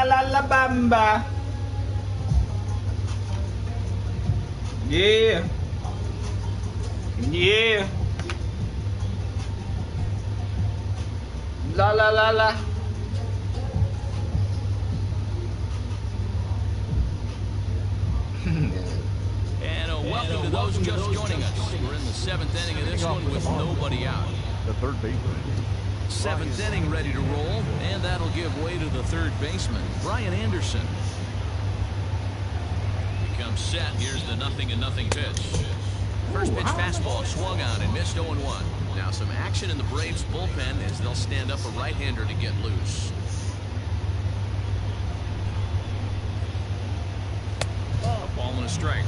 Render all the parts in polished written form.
la la bamba. Yeah. Yeah. La la la la. And welcome to those just joining us. We're in the 7th inning of this one with nobody out. The third baseman. 7th inning ready to roll, and that'll give way to the third baseman, Brian Anderson. He comes set. Here's the 0-0 pitch. First pitch fastball swung on and missed 0-1. Now some action in the Braves bullpen as they'll stand up a right-hander to get loose. A ball and a strike.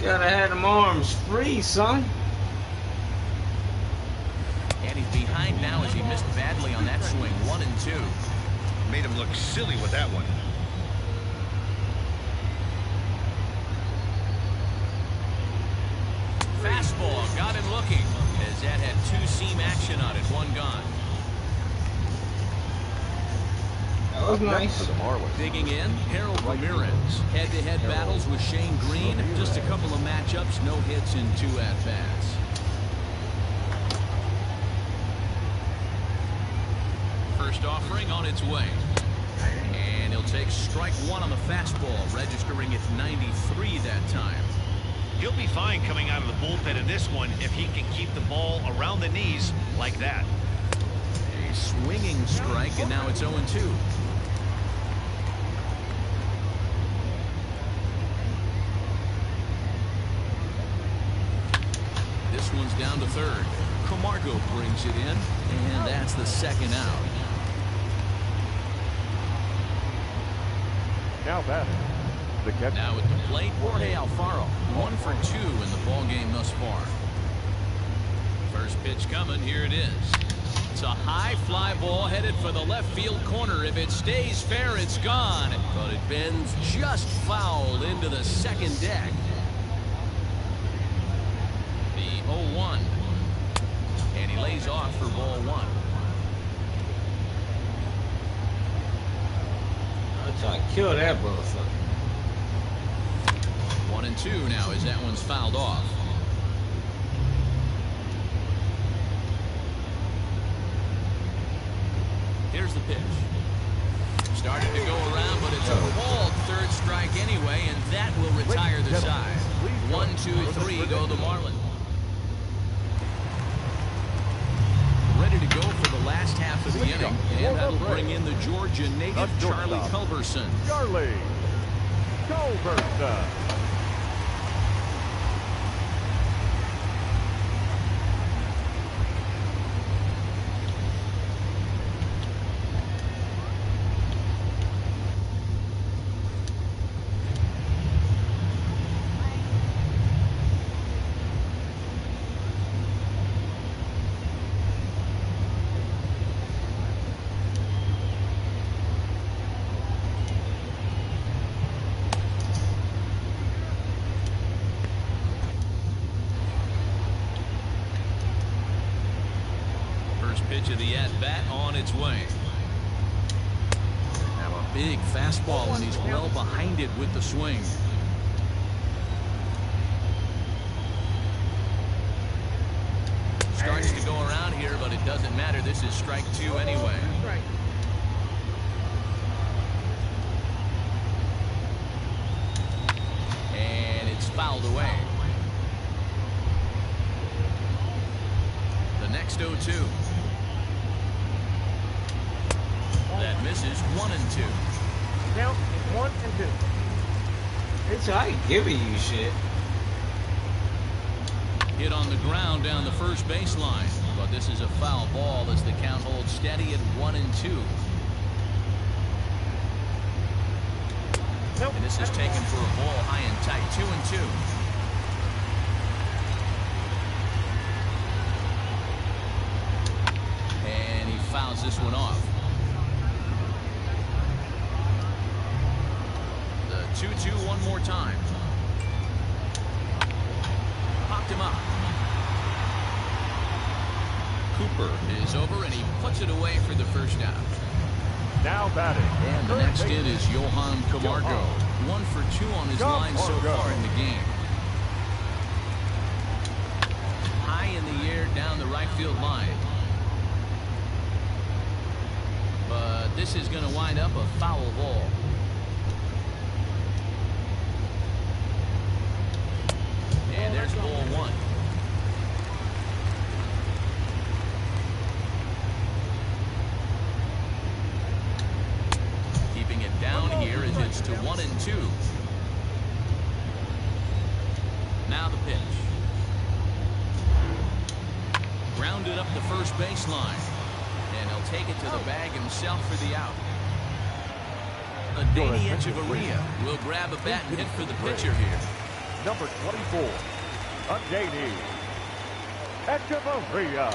Gotta have them arms free, son. And he's behind now as he missed badly on that swing. 1-2. Made him look silly with that one. Fastball got him looking as that had two-seam action on it. One gone. That was nice. Digging in, Harold Ramirez. Head-to-head battles with Shane Green. Just a couple of matchups, no hits in 2 at-bats. First offering on its way. And he'll take strike 1 on the fastball, registering at 93 that time. He'll be fine coming out of the bullpen in this one if he can keep the ball around the knees like that. A swinging strike, and now it's 0-2. This one's down to third. Camargo brings it in, and that's the second out. Now batting. The catcher. Now at the plate, Jorge Alfaro. 1 for 2 in the ball game thus far. First pitch coming. Here it is. It's a high fly ball headed for the left field corner. If it stays fair, it's gone. But it bends just foul into the second deck. The 0-1. And he lays off for ball 1. I'm trying to kill that motherfucker. 1-2 now as that one's fouled off. Here's the pitch. Started to go around, but it's a called third strike anyway, and that will retire the side. 1-2-3 go the Marlins. Ready to go for the last half of the inning, and that'll bring in the Georgia native Charlie Culberson. Charlie Culberson. Pitch of the at-bat on its way. Now a big fastball, and he's well behind it with the swing. Starts to go around here, but it doesn't matter. This is strike 2 anyway. And it's fouled away. The next 0-2. That misses. 1-2. Count 1-2. It's I ain't giving you shit. Hit on the ground down the first baseline, but this is a foul ball as the count holds steady at 1-2. And this is taken for a ball high and tight. 2-2. And he fouls this one off. 2-2 one more time. Popped him up. Cooper is over, and he puts it away for the first out. Now batting. And the next in is Johan Camargo. 1 for 2 on his line so far in the game. High in the air down the right field line. But this is going to wind up a foul ball. And there's ball 1. Keeping it down here as it's to 1-2. Now the pitch. Grounded up the first baseline. And he'll take it to the bag himself for the out. Adani Echeverria will grab a bat and hit for the pitcher here. Number 24, Adani Echeverria.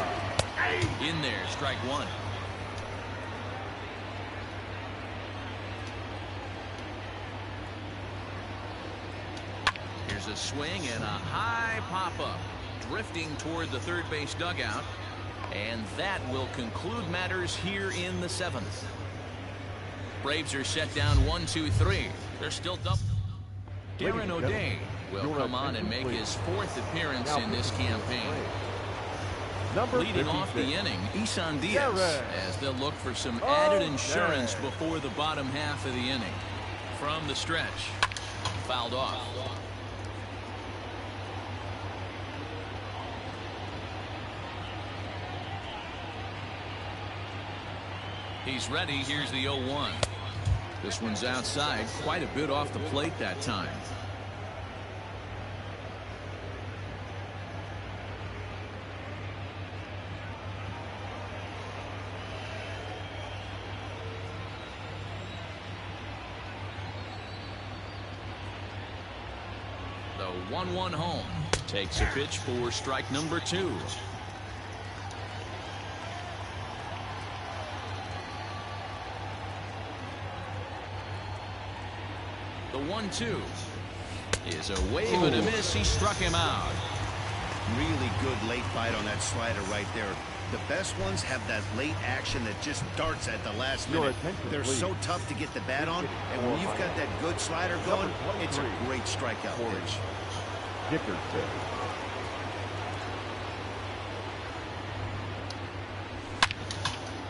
In there, strike 1. Here's a swing and a high pop-up, drifting toward the third base dugout. And that will conclude matters here in the 7th. Braves are set down 1-2-3. They're still double. Darren O'Day will come on and make his 4th appearance in this campaign. Leading off the inning, Isan Diaz, as they'll look for some added insurance before the bottom half of the inning. From the stretch, fouled off. He's ready. Here's the 0-1. This one's outside, quite a bit off the plate that time. The 1-1 home takes a pitch for strike number 2. The 1-2 is a wave and a miss. He struck him out. Really good late bite on that slider right there. The best ones have that late action that just darts at the last minute. They're so tough to get the bat on, and when you've got that good slider going, it's a great strikeout pitch. Dickerson.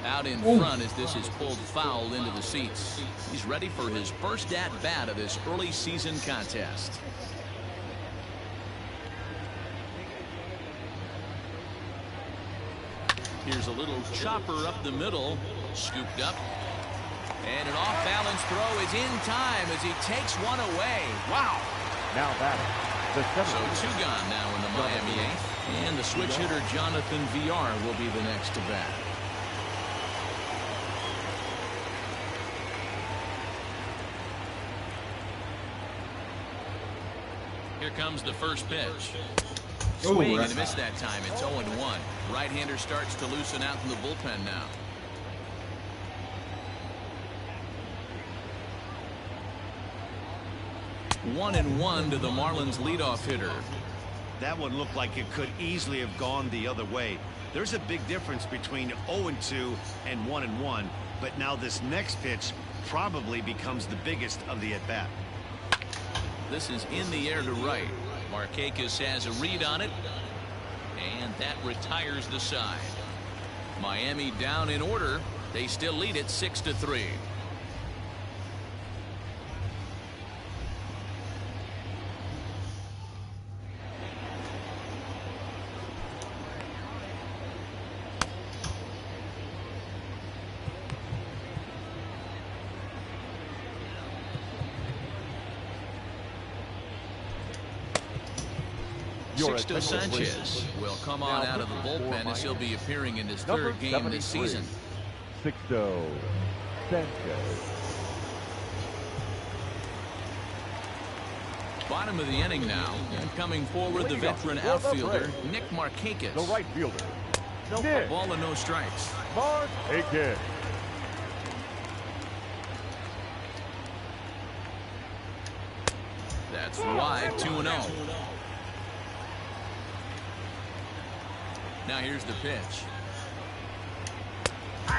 Out in front as this is pulled foul into the seats. He's ready for his first at-bat of this early season contest. Here's a little chopper up the middle, scooped up. And an off-balance throw is in time as he takes one away. Wow. Now batting. So 2 gone now in the Miami 8th. And the switch hitter Jonathan Villar will be the next to bat. Here comes the first pitch. Swing and a miss that time. It's 0-1. Right-hander starts to loosen out in the bullpen now. One and 1 to the Marlins leadoff hitter. That one looked like it could easily have gone the other way. There's a big difference between 0-2 and 1-1, but now this next pitch probably becomes the biggest of the at-bat. This is in the air to right. Markakis has a read on it, and that retires the side. Miami down in order. They still lead it 6-3. Sixto Sanchez will come on out of the bullpen as he'll be appearing in his 3rd game this season. Sixto Sanchez. Bottom of the inning now, and coming forward the veteran outfielder Nick Markakis. The right fielder. A ball and no strikes. Markakis. That's wide, 2-0. Now here's the pitch.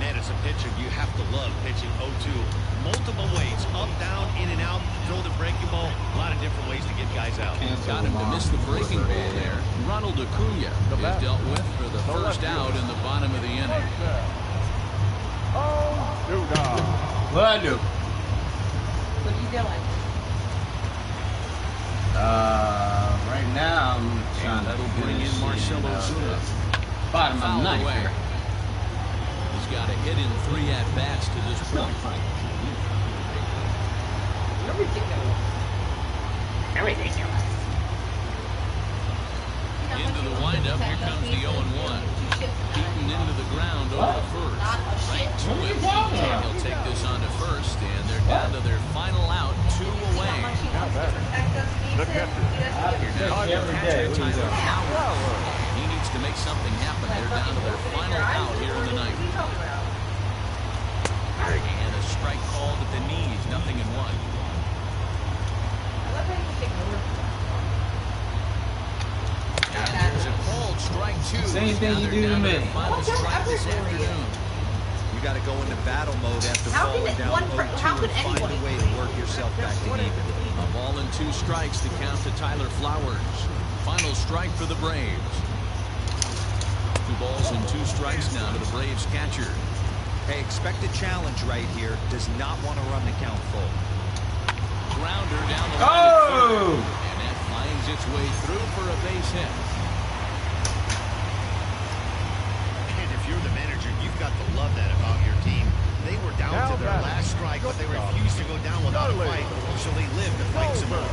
Man, as a pitcher, you have to love pitching 0-2. Multiple ways, up, down, in and out, throw the breaking ball. A lot of different ways to get guys out. Got him to miss the breaking ball there. Ronald Acuna is dealt with for the first out in the bottom of the inning. What I do? What are you doing? Right now I'm trying to that'll bring in Marcelo Zuna. Bottom of the Fouled ninth. away. He's got a hit in 3 at-bats to this point. You're ridiculous. You're ridiculous. Into the windup, here comes the 0-1. Beaten into the ground over to first. Right to him. He'll take this on to first, and they're down to their final out, 2 away. The catcher. Every day. What is that? He needs to make something happen. They're down to their final out here in the ninth. And a strike called at the knees, 0-1. There's a called strike 2. Same thing you do to me. Final strike this afternoon. You got to go into battle mode after How falling could down one 0-2 how could and find anyone a way to work yourself back to even. A ball and 2 strikes to count to Tyler Flowers. Final strike for the Braves. 2 balls and 2 strikes now to the Braves catcher. Hey, expect a challenge right here. Does not want to run the count full. Grounder down the line at third. Oh! And that finds its way through for a base hit. And if you're the manager, you've got to love that about your team. They were down to their last strike, but they refused to go down without a fight, so they lived to fight some more.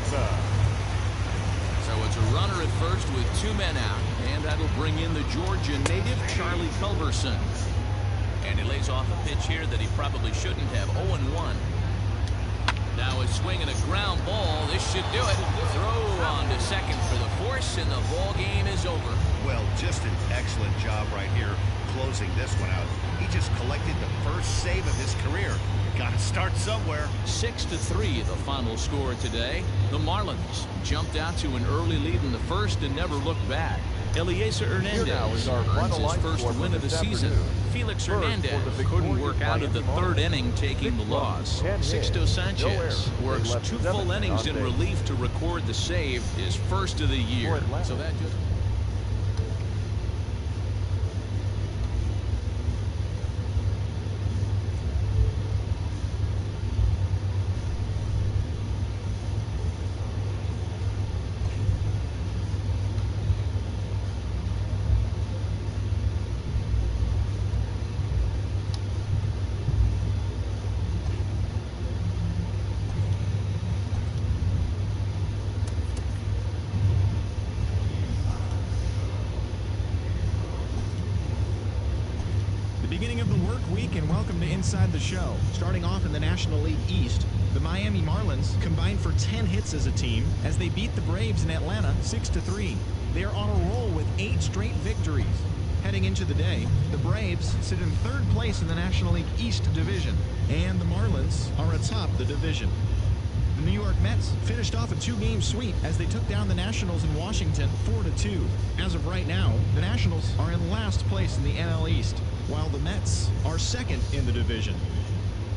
So it's a runner at first with 2 men out, and that'll bring in the Georgia native, Charlie Culberson. And he lays off a pitch here that he probably shouldn't have. 0-1. Now a swing and a ground ball. This should do it. Throw on to second for the force, and the ball game is over. Well, just an excellent job right here closing this one out. He just collected the first save of his career. Got to start somewhere. 6-3 the final score today. The Marlins jumped out to an early lead in the first and never looked back. Eliezer Hernandez earns his first win of the season. Felix Hernandez couldn't work out of the 3rd inning, taking the loss. Sixto Sanchez works 2 full innings in relief to record the save, his first of the year. So that just... Beginning of the work week, and welcome to Inside the Show. Starting off in the National League East, the Miami Marlins combined for 10 hits as a team as they beat the Braves in Atlanta 6-3. They are on a roll with 8 straight victories. Heading into the day, the Braves sit in 3rd place in the National League East division, and the Marlins are atop the division. The New York Mets finished off a 2-game sweep as they took down the Nationals in Washington 4-2. As of right now, the Nationals are in last place in the NL East, while the Mets are 2nd in the division.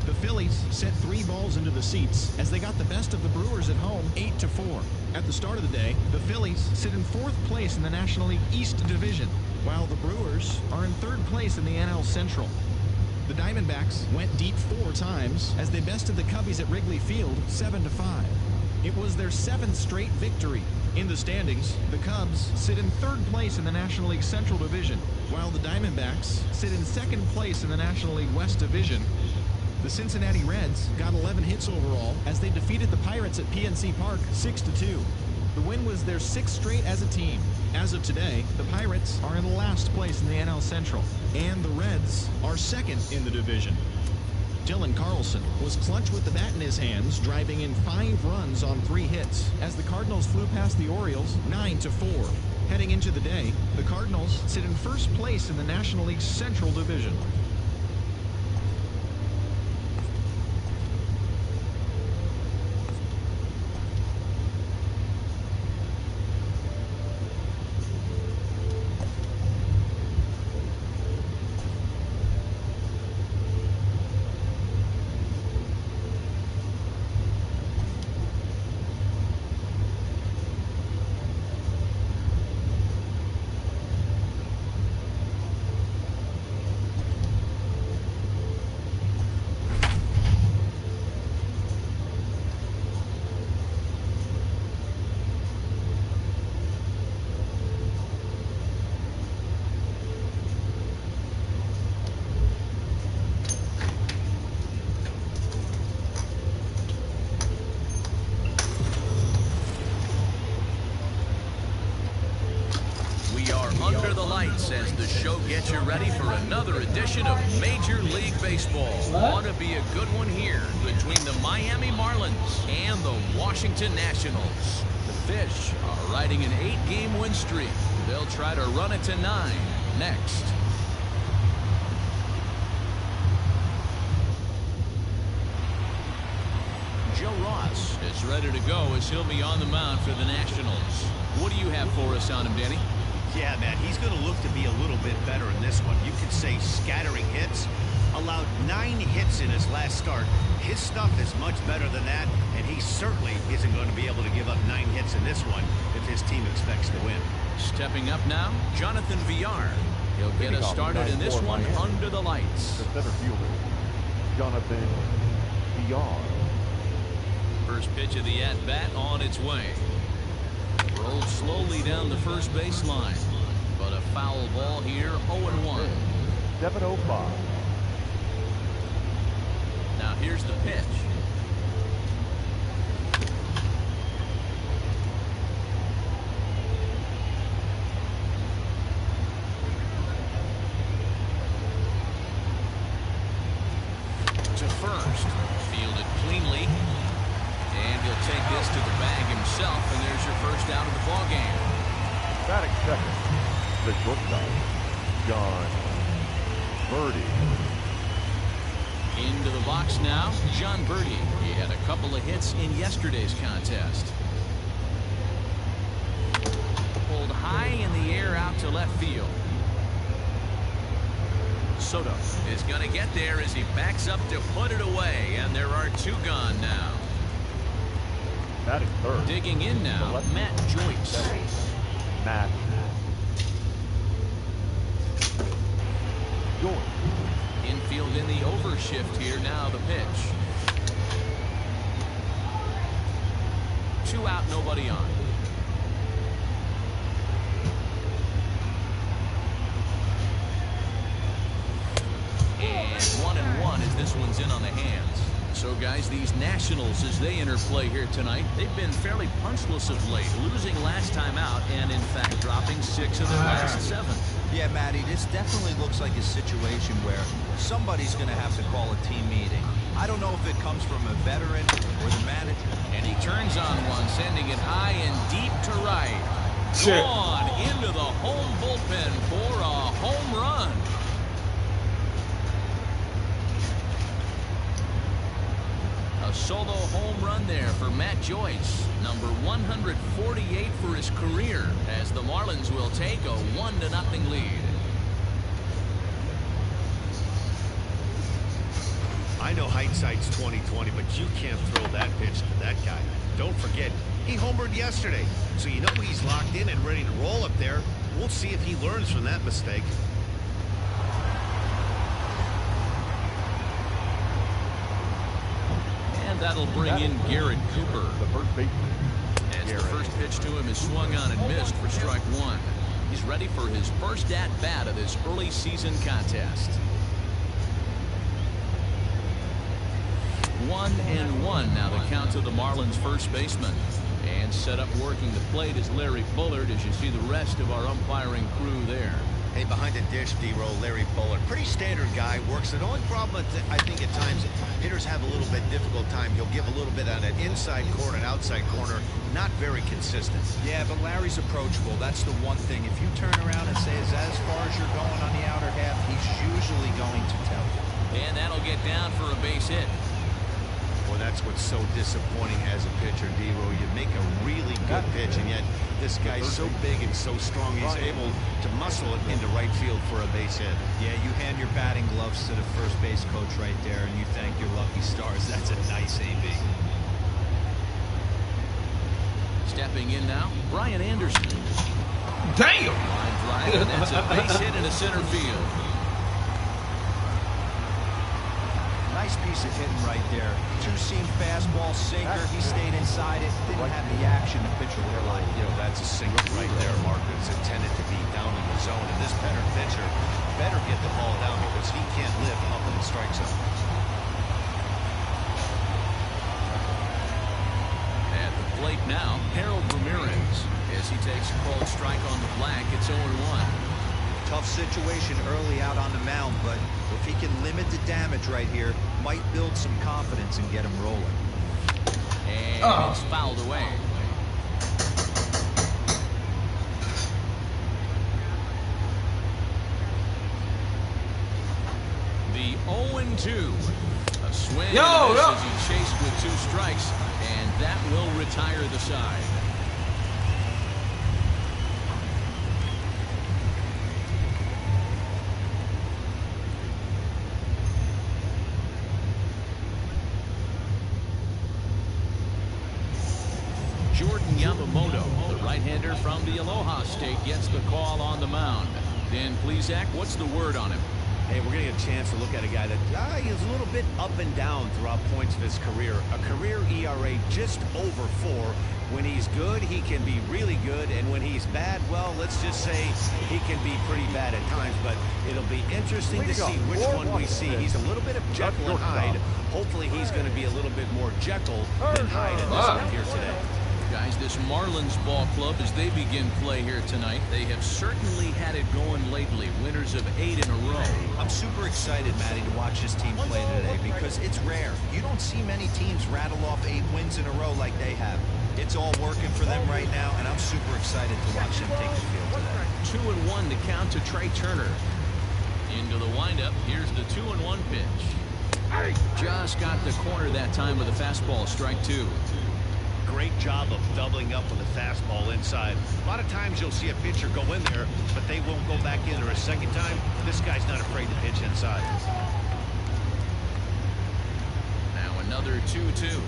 The Phillies sent 3 balls into the seats as they got the best of the Brewers at home 8-4. At the start of the day, the Phillies sit in 4th place in the National League East division, while the Brewers are in 3rd place in the NL Central. The Diamondbacks went deep 4 times as they bested the Cubbies at Wrigley Field 7-5. It was their 7th straight victory. In the standings, the Cubs sit in 3rd place in the National League Central Division, while the Diamondbacks sit in 2nd place in the National League West Division. The Cincinnati Reds got 11 hits overall as they defeated the Pirates at PNC Park 6-2. The win was their 6th straight as a team. As of today, the Pirates are in last place in the NL Central, and the Reds are 2nd in the division. Dylan Carlson was clutch with the bat in his hands, driving in 5 runs on 3 hits as the Cardinals flew past the Orioles 9-4. Heading into the day, the Cardinals sit in 1st place in the National League Central Division. under the lights as the show gets you ready for another edition of Major League Baseball. Ought to be a good one here between the Miami Marlins and the Washington Nationals. The Fish are riding an 8-game win streak. They'll try to run it to 9 next. Joe Ross is ready to go as he'll be on the mound for the Nationals. What do you have for us on him, Danny? Yeah, man, he's going to look to be a little bit better in this one. You could say scattering hits. Allowed 9 hits in his last start. His stuff is much better than that, and he certainly isn't going to be able to give up 9 hits in this one if his team expects to win. Stepping up now, Jonathan Villar. He'll get us started in this one under the lights. The center fielder, Jonathan Villar. First pitch of the at-bat on its way. Rolled slowly down the first baseline, but a foul ball here, 0-1. 7:05. Now here's the pitch. To first, fielded cleanly. And he'll take this to the bag himself, and there's your first out of the ball game. Batting second, the shortstop, John Birdie. Into the box now, John Birdie. He had a couple of hits in yesterday's contest. Pulled high in the air out to left field. Soto is going to get there as he backs up to put it away, and there are 2 gone now. Batting third. Digging in now, Matt Joyce. Matt Joyce. Infield in the overshift here now, the pitch. 2 out, nobody on. And 1-1 as this one's in on the hands. So, guys, these Nationals, as they interplay here tonight, they've been fairly punchless of late, losing last time out and, in fact, dropping 6 of their last 7. Yeah, Matty, this definitely looks like a situation where somebody's going to have to call a team meeting. I don't know if it comes from a veteran or the manager. And he turns on one, sending it high and deep to right. Gone into the home bullpen for a home run. A solo home run there for Matt Joyce, number 148 for his career, as the Marlins will take a 1-0 lead. I know hindsight's 20/20, but you can't throw that pitch to that guy. Don't forget, he homered yesterday, so you know he's locked in and ready to roll up there. We'll see if he learns from that mistake. That'll bring in Garrett Cooper. The first baseman. As the first pitch to him is swung on and missed for strike 1. He's ready for his first at-bat of this early season contest. 1-1 now the count to the Marlins first baseman. And set up working the plate is Larry Bullard as you see the rest of our umpiring crew there. Hey, behind the dish, D-Row, Larry Bullard. Pretty standard guy, works. The only problem, I think, at times, hitters have a little bit difficult time. He'll give a little bit on an inside corner and outside corner. Not very consistent. Yeah, but Larry's approachable. That's the one thing. If you turn around and say, as far as you're going on the outer half, he's usually going to tell you. And that'll get down for a base hit. Well, that's what's so disappointing as a pitcher, D-Row. You make a really good pitch, and yet this guy's so big and so strong, he's able to muscle it into right field for a base hit. Yeah, you hand your batting gloves to the first base coach right there, and you thank your lucky stars. That's a nice AB. Stepping in now, Brian Anderson. Damn! Line drive, and that's a base hit into center field. Nice piece of hitting right there. Two-seam fastball sinker. He stayed inside it. Didn't have the action the pitcher would have liked. You know, that's a sinker right there, Mark. It's intended to be down in the zone, and this better pitcher better get the ball down because he can't live up in the strike zone. At the plate now, Harold Ramirez. As he takes a cold strike on the black, it's 0-1. Tough situation early out on the mound, but if he can limit the damage right here, might build some confidence and get him rolling. And it's fouled away. The 0-2. A swing as he chased with 2 strikes, and that will retire the side. Jordan Yamamoto, the right-hander from the Aloha State, gets the call on the mound. Dan Plesac, what's the word on him? Hey, we're going to get a chance to look at a guy that is a little bit up and down throughout points of his career. A career ERA just over 4. When he's good, he can be really good. And when he's bad, well, let's just say he can be pretty bad at times. But it'll be interesting to see which one we see. He's a little bit of Jekyll and Hyde. Hopefully he's going to be a little bit more Jekyll than Hyde in this one here today. Guys, this Marlins ball club, as they begin play here tonight, they have certainly had it going lately. Winners of 8 in a row. I'm super excited, Matty, to watch this team play today because it's rare. You don't see many teams rattle off 8 wins in a row like they have. It's all working for them right now, and I'm super excited to watch them take the field today. 2-1 to count to Trey Turner. Into the windup. Here's the 2-1 pitch. Just got the corner that time with a fastball, strike 2. Great job of doubling up with a fastball inside. A lot of times you'll see a pitcher go in there, but they won't go back in there a second time. This guy's not afraid to pitch inside. Now another 2-2.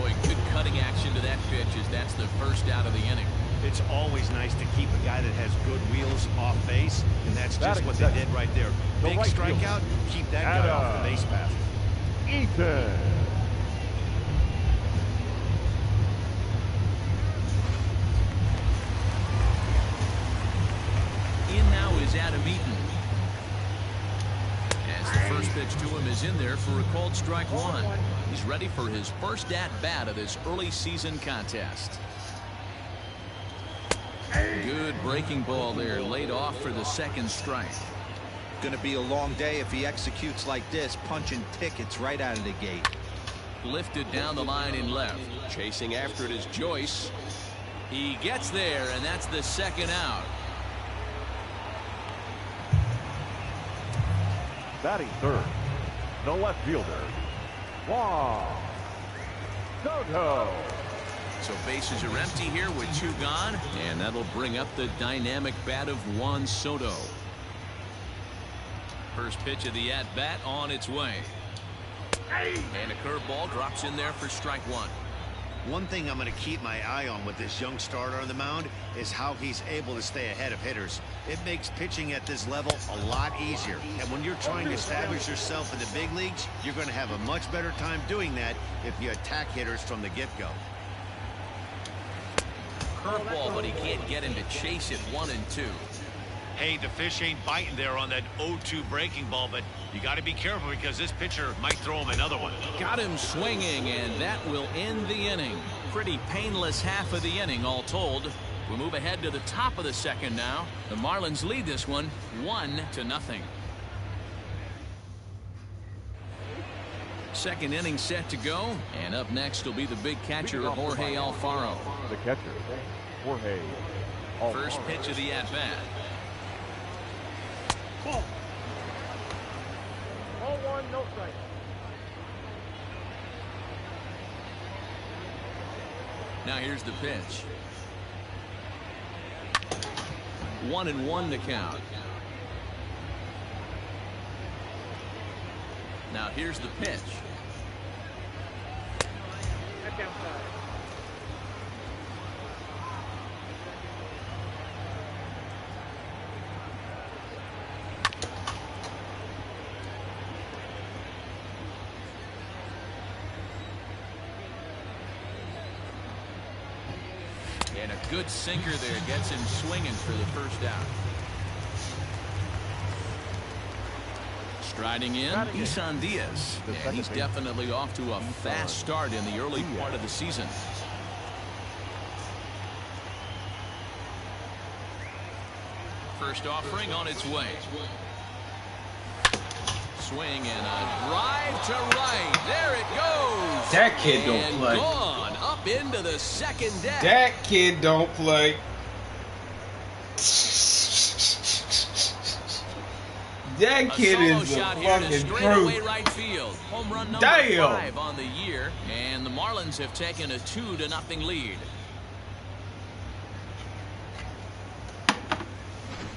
Boy, good cutting action to that pitch as that's the first out of the inning. It's always nice to keep a guy that has good wheels off base, and that's just what they did right there. Big strikeout, keep that guy off the base path. Eaton. In now is Adam Eaton. As the first pitch to him is in there for a called strike 1. He's ready for his first at-bat of this early season contest. Good breaking ball there, laid off for the second strike. Going to be a long day if he executes like this, punching tickets right out of the gate. Lifted down the line in left. Chasing after it is Joyce. He gets there, and that's the second out. Batting third, the left fielder, Juan Soto. So bases are empty here with 2 gone, and that'll bring up the dynamic bat of Juan Soto. First pitch of the at-bat on its way. And a curveball drops in there for strike 1. One thing I'm going to keep my eye on with this young starter on the mound is how he's able to stay ahead of hitters. It makes pitching at this level a lot easier. And when you're trying to establish yourself in the big leagues, you're going to have a much better time doing that if you attack hitters from the get-go. Curveball, but he can't get him to chase it 1 and 2. Hey, the fish ain't biting there on that 0-2 breaking ball, but you got to be careful because this pitcher might throw him another one. Got him swinging, and that will end the inning. Pretty painless half of the inning, all told. We move ahead to the top of the second now. The Marlins lead this one 1-0. Second inning set to go, and up next will be the big catcher, Jorge Alfaro. The catcher, Jorge Alfaro. First pitch of the at-bat. Ball 1, no strike. Now here's the pitch. 1-1 to count. Now here's the pitch. And a good sinker there gets him swinging for the first out. Striding in, Isan Diaz. And he's definitely off to a fast start in the early part of the season. First offering on its way. Swing and a drive to right. There it goes. That kid don't play. Gone up into the second deck. That kid don't play. That kid is a fucking truth. Right field. Home run number 5 on the year, and the Marlins have taken a 2-0 lead.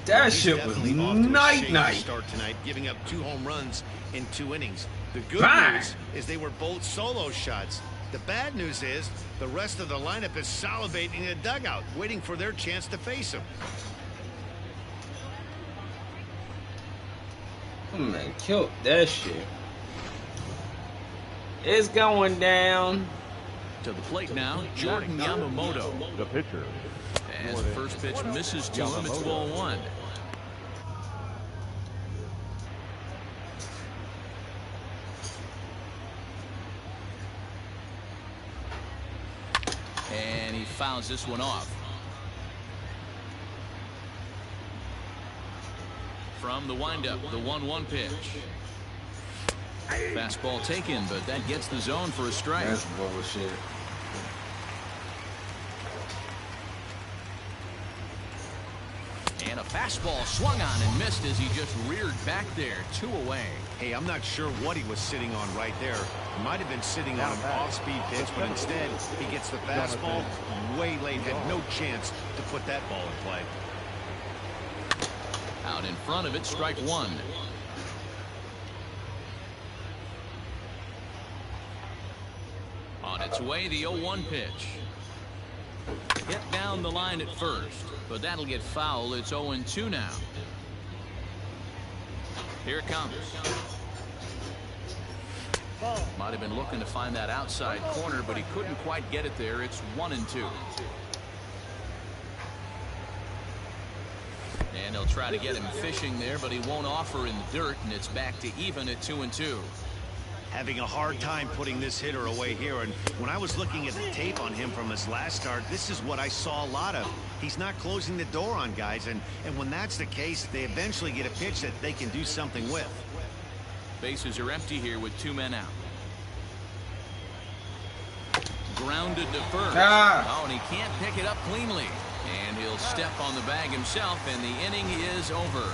That shit was night. Start tonight, giving up 2 home runs in 2 innings. The good news is they were both solo shots. The bad news is the rest of the lineup is salivating in the dugout, waiting for their chance to face him. Oh man, killed that shit. It's going down. To the plate now, Jordan Yamamoto. The pitcher. As the first pitch misses to him, it's 0-1. And he fouls this one off. From the windup, the 1-1 pitch. Fastball taken, but that gets the zone for a strike. That's bullshit. And a fastball swung on and missed as he just reared back there. 2 away. Hey, I'm not sure what he was sitting on right there. He might have been sitting on an off-speed pitch, but instead he gets the fastball way late. Had no chance to put that ball in play. Out in front of it, strike 1. On its way, the 0-1 pitch. Hit down the line at first, but that'll get foul. It's 0-2 now. Here it comes. Might have been looking to find that outside corner, but he couldn't quite get it there. It's 1-2. And they'll try to get him fishing there, but he won't offer in the dirt, and it's back to even at 2-2. Having a hard time putting this hitter away here, and when I was looking at the tape on him from his last start, this is what I saw a lot of. He's not closing the door on guys, and when that's the case, they eventually get a pitch that they can do something with. Bases are empty here with 2 men out. Grounded to first. Oh, and he can't pick it up cleanly. And he'll step on the bag himself, and the inning is over.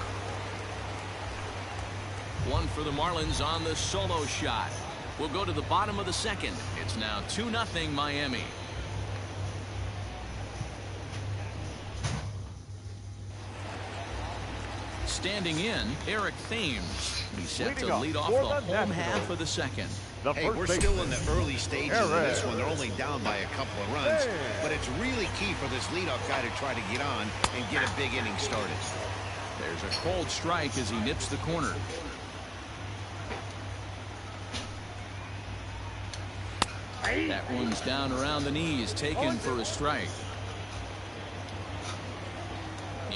1 for the Marlins on the solo shot. We'll go to the bottom of the second. It's now 2-0 Miami. Standing in, Eric Thames. He's set to lead off the home half of the second. Hey, we're still in the early stages of this one. They're only down by a couple of runs. But it's really key for this leadoff guy to try to get on and get a big inning started. There's a cold strike as he nips the corner. That one's down around the knees, taken for a strike.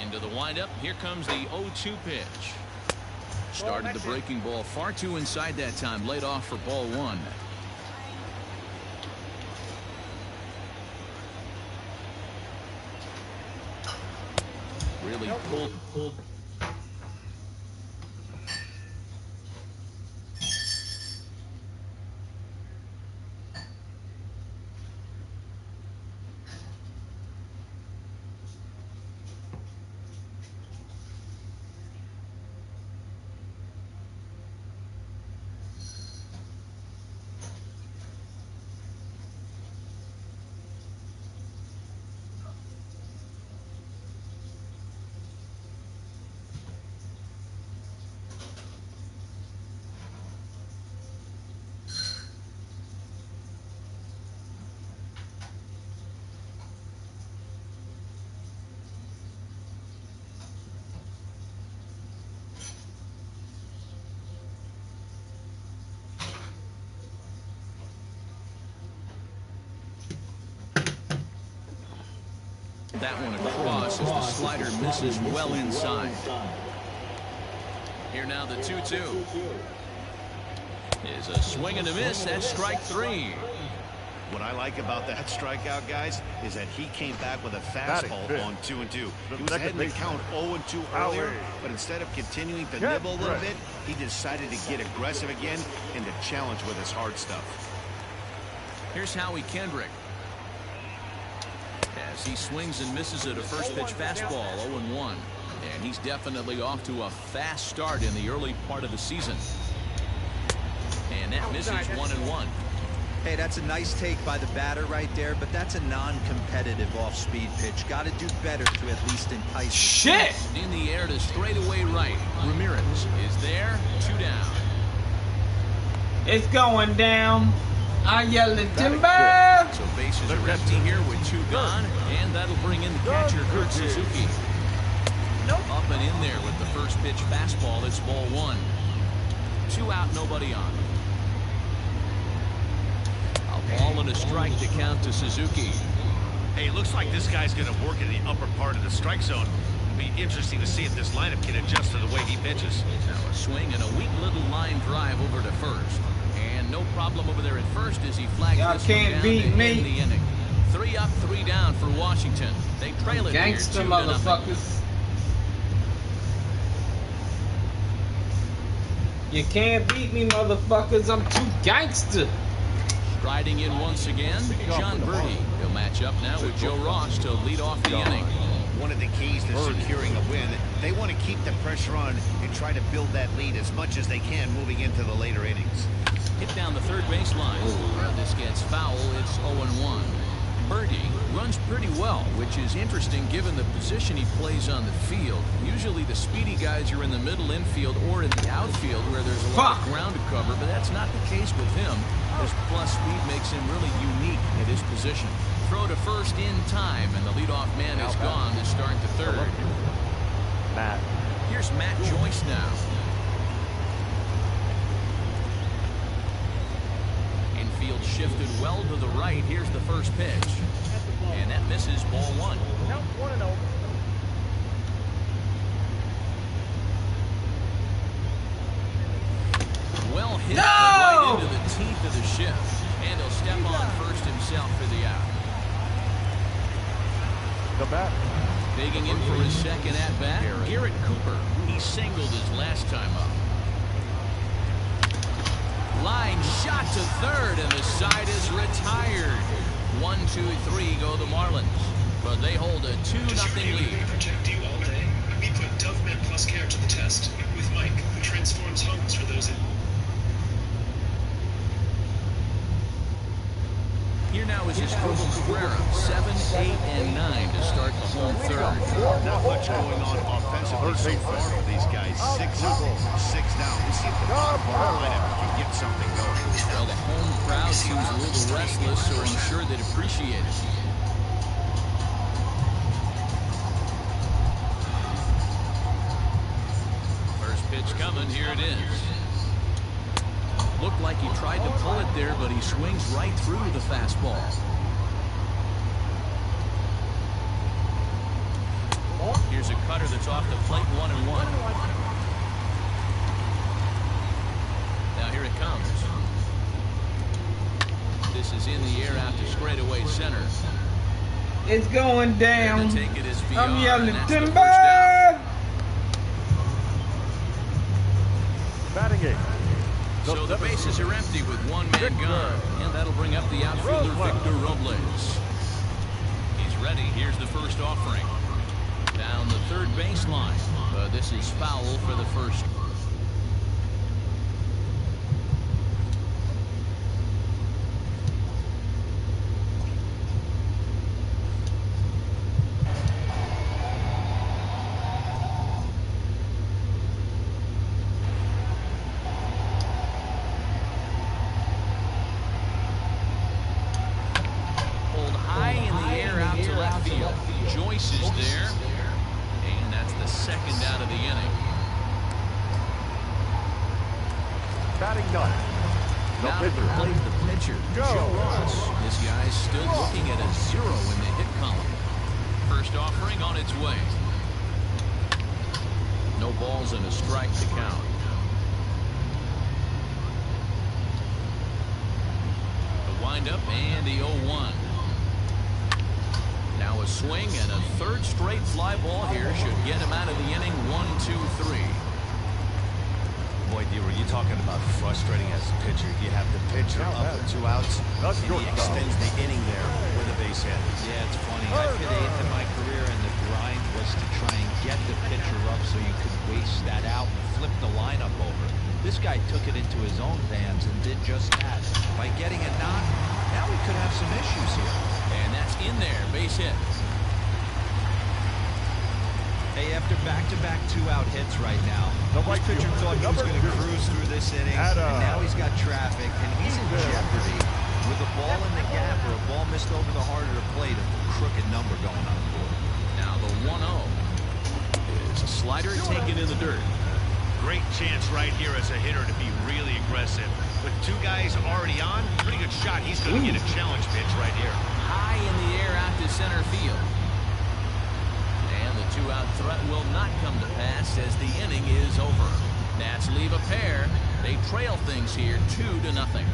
Into the windup. Here comes the 0-2 pitch. Started the breaking ball far too inside that time. Laid off for ball 1. Really pulled. That one across as the slider misses well inside. Here now the 2-2. Is a swing and a miss. That's strike 3. What I like about that strikeout, guys, is that he came back with a fastball on 2-2. He was heading to count 0-2 earlier, but instead of continuing to nibble a little bit, he decided to get aggressive again and to challenge with his hard stuff. Here's Howie Kendrick. As he swings and misses at a first pitch fastball, 0-1. And he's definitely off to a fast start in the early part of the season. And that misses 1-1. Hey, that's a nice take by the batter right there, but that's a non-competitive off-speed pitch. Got to do better to at least entice. Shit! In the air to straightaway right. Ramirez is there. 2 down. It's going down. I yell at timber. So bases are empty here with 2 gone, and that'll bring in the catcher, Kurt Suzuki. Up and in there with the first pitch fastball. It's ball 1. 2 out, nobody on. A ball and a strike to count to Suzuki. Hey, it looks like this guy's going to work in the upper part of the strike zone. It'll be interesting to see if this lineup can adjust to the way he pitches. Now a swing and a weak little line drive over to first. And no problem over there at first as he flags Y'all this can't one down beat to me. end the inning. 3 up, 3 down for Washington. They trail it Gangster here 2-0. motherfuckers. You can't beat me, motherfuckers. I'm too gangster. Striding in once again, John Birdie. He'll match up now with Joe Ross to lead off the inning. One of the keys to securing a win, they want to keep the pressure on and try to build that lead as much as they can moving into the later innings. Hit down the third baseline. This gets foul. It's 0-1. Birdie runs pretty well, which is interesting given the position he plays on the field. Usually the speedy guys are in the middle infield or in the outfield where there's a lot of ground to cover, but that's not the case with him. His plus speed makes him really unique at his position. Throw to first in time, and the leadoff man is gone to start the third. Matt. Here's Matt Joyce now. Infield shifted well to the right. Here's the first pitch. And that misses, ball 1. Count 1-0. Well hit, right into the teeth of the shift. And he'll step on first himself for the out. The bat. Digging in for his second at-bat, Garrett Cooper. He singled his last time up. Line shot to third, and the side is retired. 1, 2, 3 go the Marlins. But they hold a 2-0 lead. Protect you all day. We put Dove Med Plus Care to the test with Mike, who transforms homes for those in. Here now is his Jacobo Cabrera, 7, 8, and 9 to start the home third. Not much going on offensively so far for these guys. 6 up, 6 down. Let's see if the bottom part lineup can get something going. Well, the home crowd seems a little restless, so I'm sure they'd appreciate it. First pitch coming, here it is. Looked like he tried to pull it there, but he swings right through the fastball. Here's a cutter that's off the plate, 1-1. Now here it comes. This is in the air out to straightaway center. It's going down. Take it as VR, I'm yelling timber. Batting 8. So the bases are empty with 1 man gone. And that'll bring up the outfielder, Victor Robles. He's ready. Here's the first offering. Down the third baseline. This is foul for the first. Joyce is there, and that's the second out of the inning. Batting 9. The Now pitcher. to play the pitcher, Joe Ross. This guy's still looking at a 0 in the hit column. First offering on its way. No balls and a strike to count. The windup and the 0-1. Now a swing and a third straight fly ball here should get him out of the inning. 1-2-3. Boy, D-Roll, you're talking about frustrating as a pitcher. You have the pitcher up with 2 outs, and he extends the inning there with a base hit. Yeah, it's funny. I've hit 8th in my career, and the grind was to try and get the pitcher up so you could waste that out and flip the lineup over. This guy took it into his own hands and did just that. By getting a knock, now we could have some issues here. And that's in there, base hit. Hey, after back-to-back 2-out hits right now, this pitcher thought he was going to cruise through this inning, and now he's got traffic, and he's in jeopardy with a ball in the gap or a ball missed over the heart of the plate, a crooked number going on the board. Now the 1-0 is a slider taken in the dirt. Great chance right here as a hitter to be really aggressive. With 2 guys already on, pretty good shot. He's going to get a challenge pitch right here. High in the air out to center field. And the 2-out threat will not come to pass as the inning is over. Nats leave a pair. They trail things here 2-0.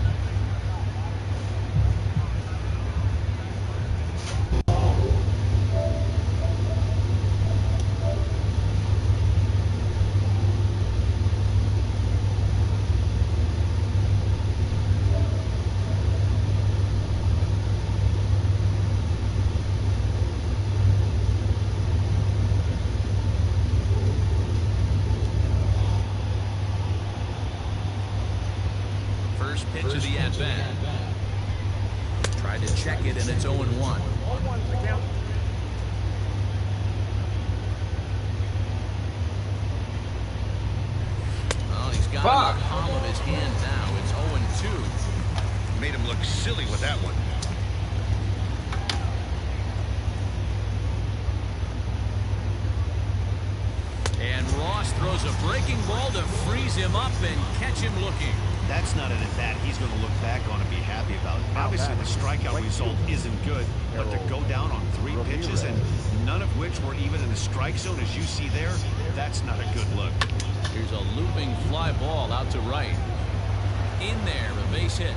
First pitch of the at-bat. Tried to check it, and it's 0-1. Oh, he's got it in the palm of his hand now. It's 0-2. Made him look silly with that one. And Ross throws a breaking ball to freeze him up and catch him looking. That's not an at-bat he's going to look back on and be happy about. Obviously, the strikeout result isn't good, but to go down on 3 pitches and none of which were even in the strike zone, as you see there, that's not a good look. Here's a looping fly ball out to right. In there, a base hit.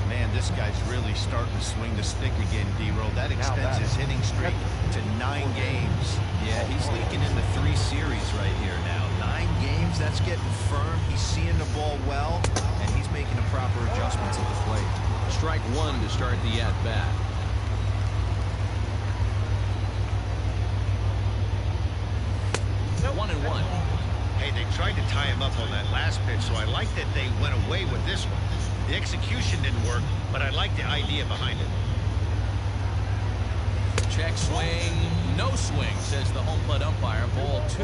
Man, this guy's really starting to swing the stick again, D-Roll. That extends his hitting streak to 9 games. Yeah, he's leaking into 3 series right here now. 9 games, that's getting firm. He's seeing the ball well, and he's making the proper adjustments at the plate. Strike 1 to start the at-bat. One and one. Hey, they tried to tie him up on that last pitch, so I like that they went away with this one. The execution didn't work, but I like the idea behind it. Check swing, no swing, says the home plate umpire. Ball 2.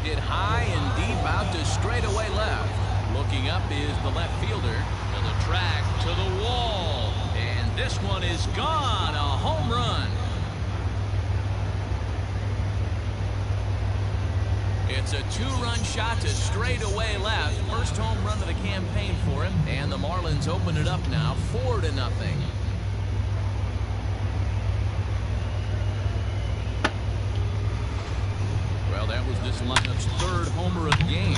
Hit high and deep out to straightaway left. Looking up is the left fielder. To the track, to the wall. And this one is gone. A home run. It's a 2-run shot to straightaway left. First home run of the campaign for him. And the Marlins open it up now 4-0. Well, that was this lineup's 3rd homer of the game.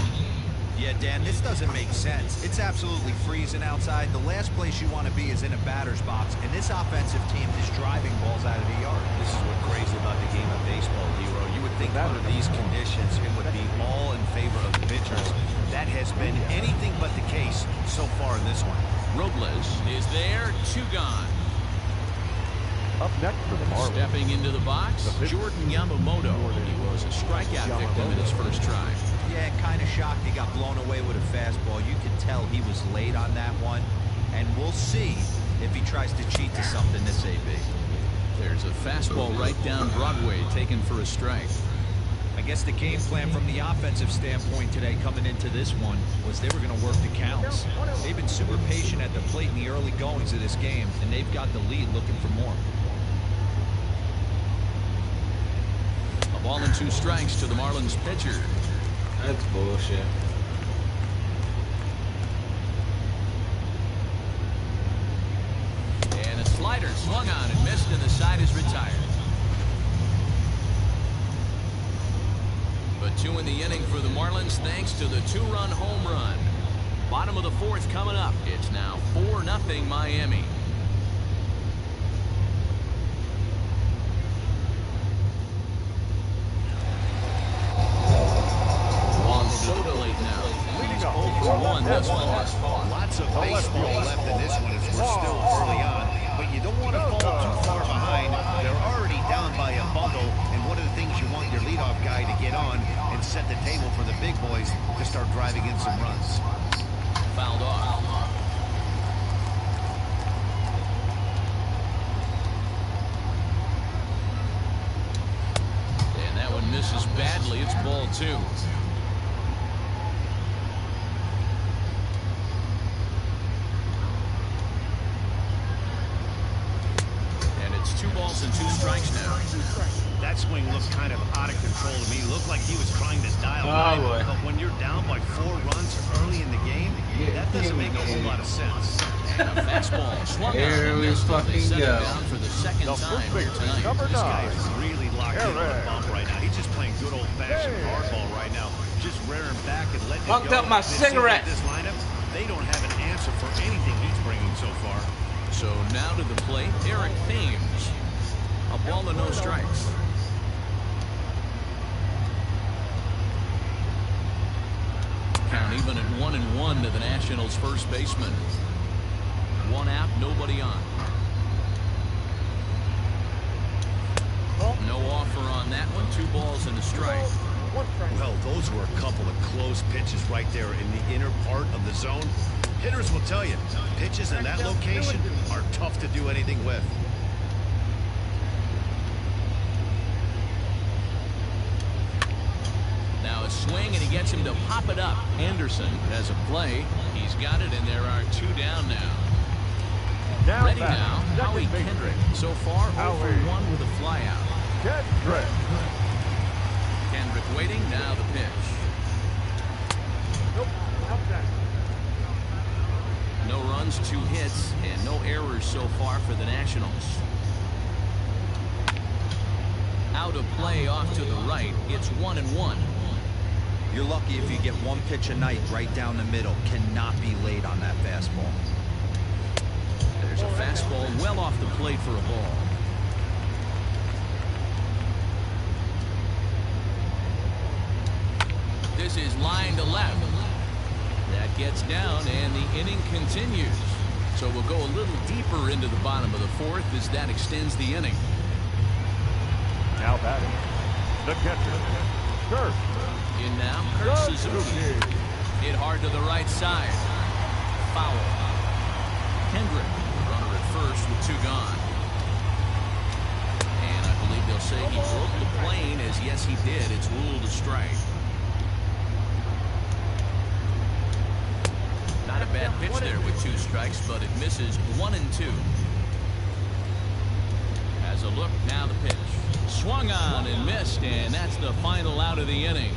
Yeah, Dan, this doesn't make sense. It's absolutely freezing outside. The last place you want to be is in a batter's box, and this offensive team is driving balls out of the yard. This is what's crazy about the game of baseball, D-Roll. You would think under these conditions it would be all in favor of the pitchers. That has been anything but the case so far in this one. Robles is there, 2 gone. Up next for the Marlins. Stepping into the box, Jordan Yamamoto. He was a strikeout victim in his first try. Yeah, kind of shocked he got blown away with a fastball. You could tell he was late on that one. And we'll see if he tries to cheat to something this AB. There's a fastball right down Broadway taken for a strike. I guess the game plan from the offensive standpoint today coming into this one was they were going to work the counts. They've been super patient at the plate in the early goings of this game, and they've got the lead looking for more. A ball and 2 strikes to the Marlins pitcher. That's bullshit. slider swung on and missed, and the side is retired. But 2 in the inning for the Marlins thanks to the 2-run home run. Bottom of the 4th coming up. It's now 4-0 Miami. Thus far. Lots of baseball left in this one as we're still early on, but you don't want to fall too far behind. They're already down by a bundle, and one of the things you want your leadoff guy to get on and set the table for the big boys to start driving in some runs. Fouled off. And that one misses badly. It's ball 2. It's 2 balls and 2 strikes now. That swing looked kind of out of control to me. Looked like he was trying to dial right. But when you're down by 4 runs early in the game, that doesn't make a whole lot of sense. And a fastball swung out. Here we fucking go. Down for the 2nd time tonight. This guy is really locked in on the bump right now. He's just playing good old-fashioned hardball right now. Just rearing back and letting it go. Fucked up my cigarette. This lineup, they don't have an answer for anything he's bringing so far. So now to the plate, Eric Thames. A ball and no strikes. Count even at 1-1 to the Nationals' first baseman. 1 out, nobody on. No offer on that one. 2 balls and a strike. Well, those were a couple of close pitches right there in the inner part of the zone. Hitters will tell you, pitches in that location are tough to do anything with. Now a swing, and he gets him to pop it up. Anderson has a play. He's got it, and there are 2 down now. Ready now, Howie Kendrick. So far, 0 for 1 with a flyout. Kendrick waiting, now the pitch. No runs, 2 hits, and no errors so far for the Nationals. Out of play off to the right. It's 1-1. You're lucky if you get 1 pitch a night right down the middle. Cannot be late on that fastball. There's a fastball well off the plate for a ball. This is line to left. That gets down, and the inning continues. So we'll go a little deeper into the bottom of the 4th as that extends the inning. Now batting, the catcher, Kurt. In now, Kurt Suzuki. Hit hard to the right side. Foul. Kendrick, runner at first with 2 gone. And I believe they'll say he broke the plane, as yes he did. It's ruled a strike. Not a bad pitch there with 2 strikes, but it misses 1-2. Has a look, now the pitch. Swung on and missed, and that's the final out of the inning.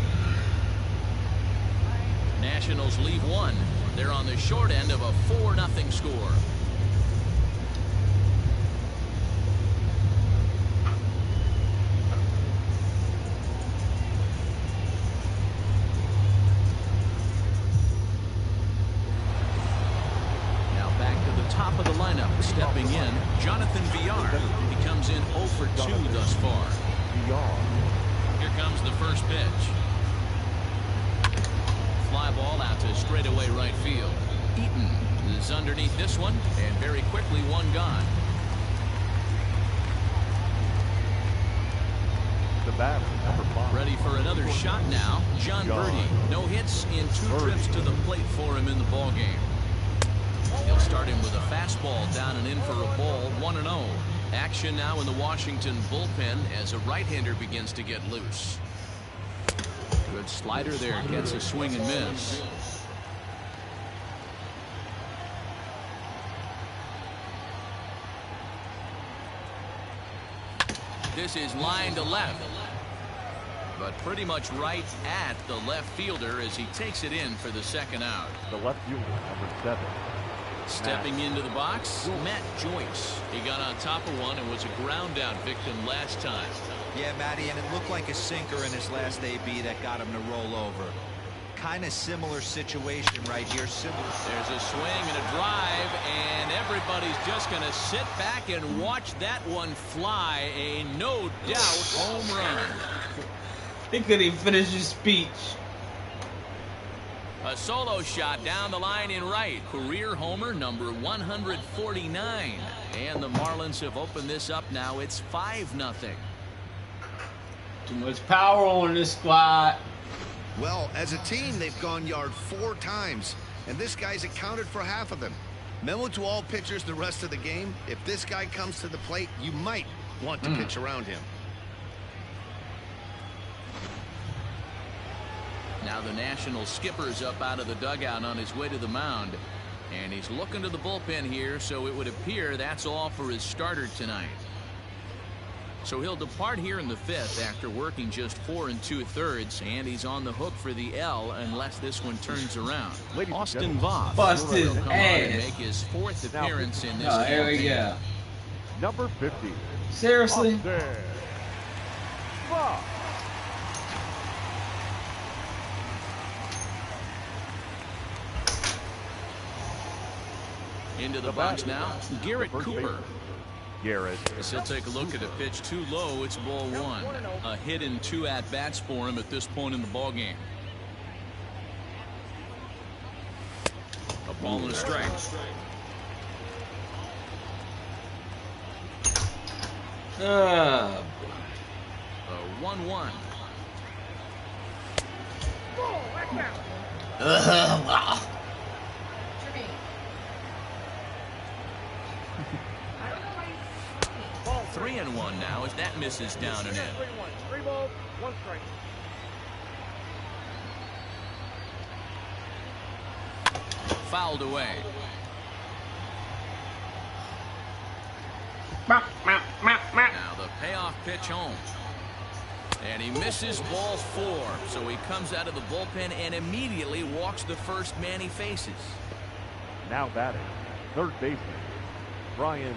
Nationals leave 1. They're on the short end of a 4-0 score. Top of the lineup, stepping in, Jonathan Villar. He comes in 0 for 2 thus far. Here comes the first pitch. Fly ball out to straightaway right field. Eaton is underneath this one, and very quickly 1 gone. The batter, number 5. Ready for another shot now, John Birdie. No hits in 2 trips to the plate for him in the ballgame. He'll start him with a fastball down and in for a ball, 1-0. Action now in the Washington bullpen as a right-hander begins to get loose. Good slider there, gets a swing and miss. This is line to left, but pretty much right at the left fielder as he takes it in for the 2nd out. The left fielder, number 7. Stepping into the box, Matt Joyce. He got on top of one and was a ground out victim last time. Yeah, Matty, and it looked like a sinker in his last AB that got him to roll over. Kind of similar situation right here. There's a swing and a drive, and everybody's just going to sit back and watch that one fly. A no doubt home run. He couldn't even finish his speech. A solo shot down the line in right. Career homer number 149. And the Marlins have opened this up now. It's 5-0. Too much power on this squad. Well, as a team, they've gone yard 4 times, and this guy's accounted for half of them. Memo to all pitchers the rest of the game. If this guy comes to the plate, you might want to pitch around him. Now the National skipper's up out of the dugout on his way to the mound. And he's looking to the bullpen here, so it would appear that's all for his starter tonight. So he'll depart here in the 5th after working just 4 2/3, and he's on the hook for the L unless this one turns around. Austin Voth Bust his will come on and ass. make his 4th appearance in this Oh, here we campaign. go. Number 50. Seriously? Austin Voth. Into the box now, Garrett Cooper. Garrett. As he'll take a look at a pitch too low. It's ball 1. A hit and 2 at-bats for him at this point in the ballgame. A ball and a strike. A 1-1. Ball 3-1 now as that misses down and in. 3 balls, 1 strike. Fouled away. Now the payoff pitch home. And he misses ball 4. So he comes out of the bullpen and immediately walks the first man he faces. Now batting, third baseman, Brian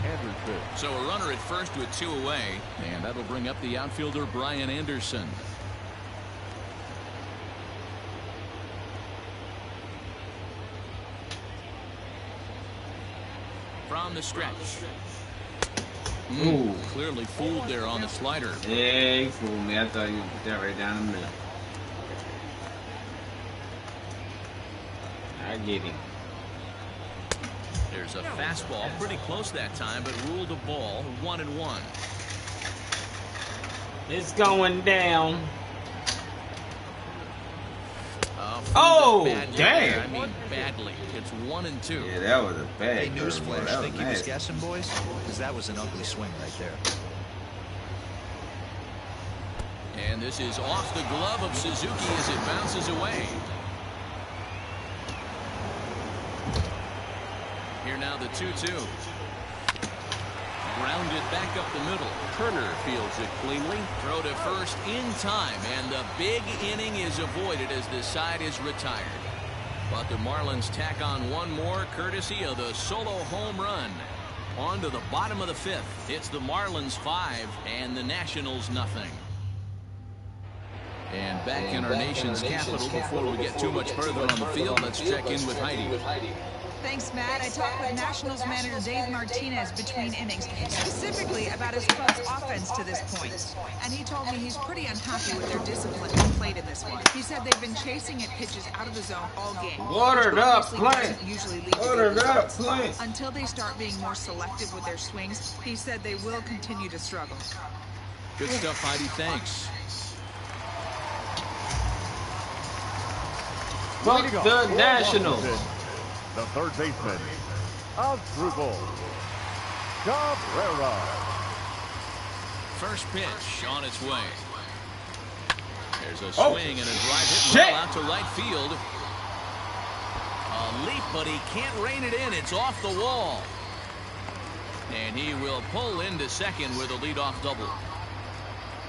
Anderson. So a runner at first with 2 away. And that'll bring up the outfielder Brian Anderson. From the stretch. Ooh. Clearly fooled there on the slider. Yeah, he fooled me. I thought he would put that right down the middle. I get him. There's a fastball pretty close that time, but ruled a ball. 1-1. It's going down. Oh, damn. I mean, badly. It's 1-2. Yeah, that was a bad Hey, newsflash, curveball. think he was guessing, boys? Because that was an ugly swing right there. And this is off the glove of Suzuki as it bounces away. Here now the 2-2. Grounded back up the middle. Turner fields it cleanly. Throw to first in time, and the big inning is avoided as the side is retired. But the Marlins tack on one more courtesy of the solo home run. On to the bottom of the 5th. It's the Marlins 5 and the Nationals nothing. And back in our nation's capital, before we get too much further on the field, let's check in with Heidi. Thanks, Matt. I talked with Nationals manager Dave Martinez between innings, specifically about his club's offense to this point. And he told me he's pretty unhappy with their discipline played in this one. He said they've been chasing at pitches out of the zone all game. Watered up, Clint. Usually lead to Watered good up, results. Clint. Until they start being more selective with their swings, he said they will continue to struggle. Good stuff, Heidi. Thanks. Fuck the Nationals. The third baseman, Asdrubal Cabrera. First pitch on its way. There's a swing and a drive hit well out to right field. A leap, but he can't rein it in. It's off the wall. And he will pull into second with a leadoff double.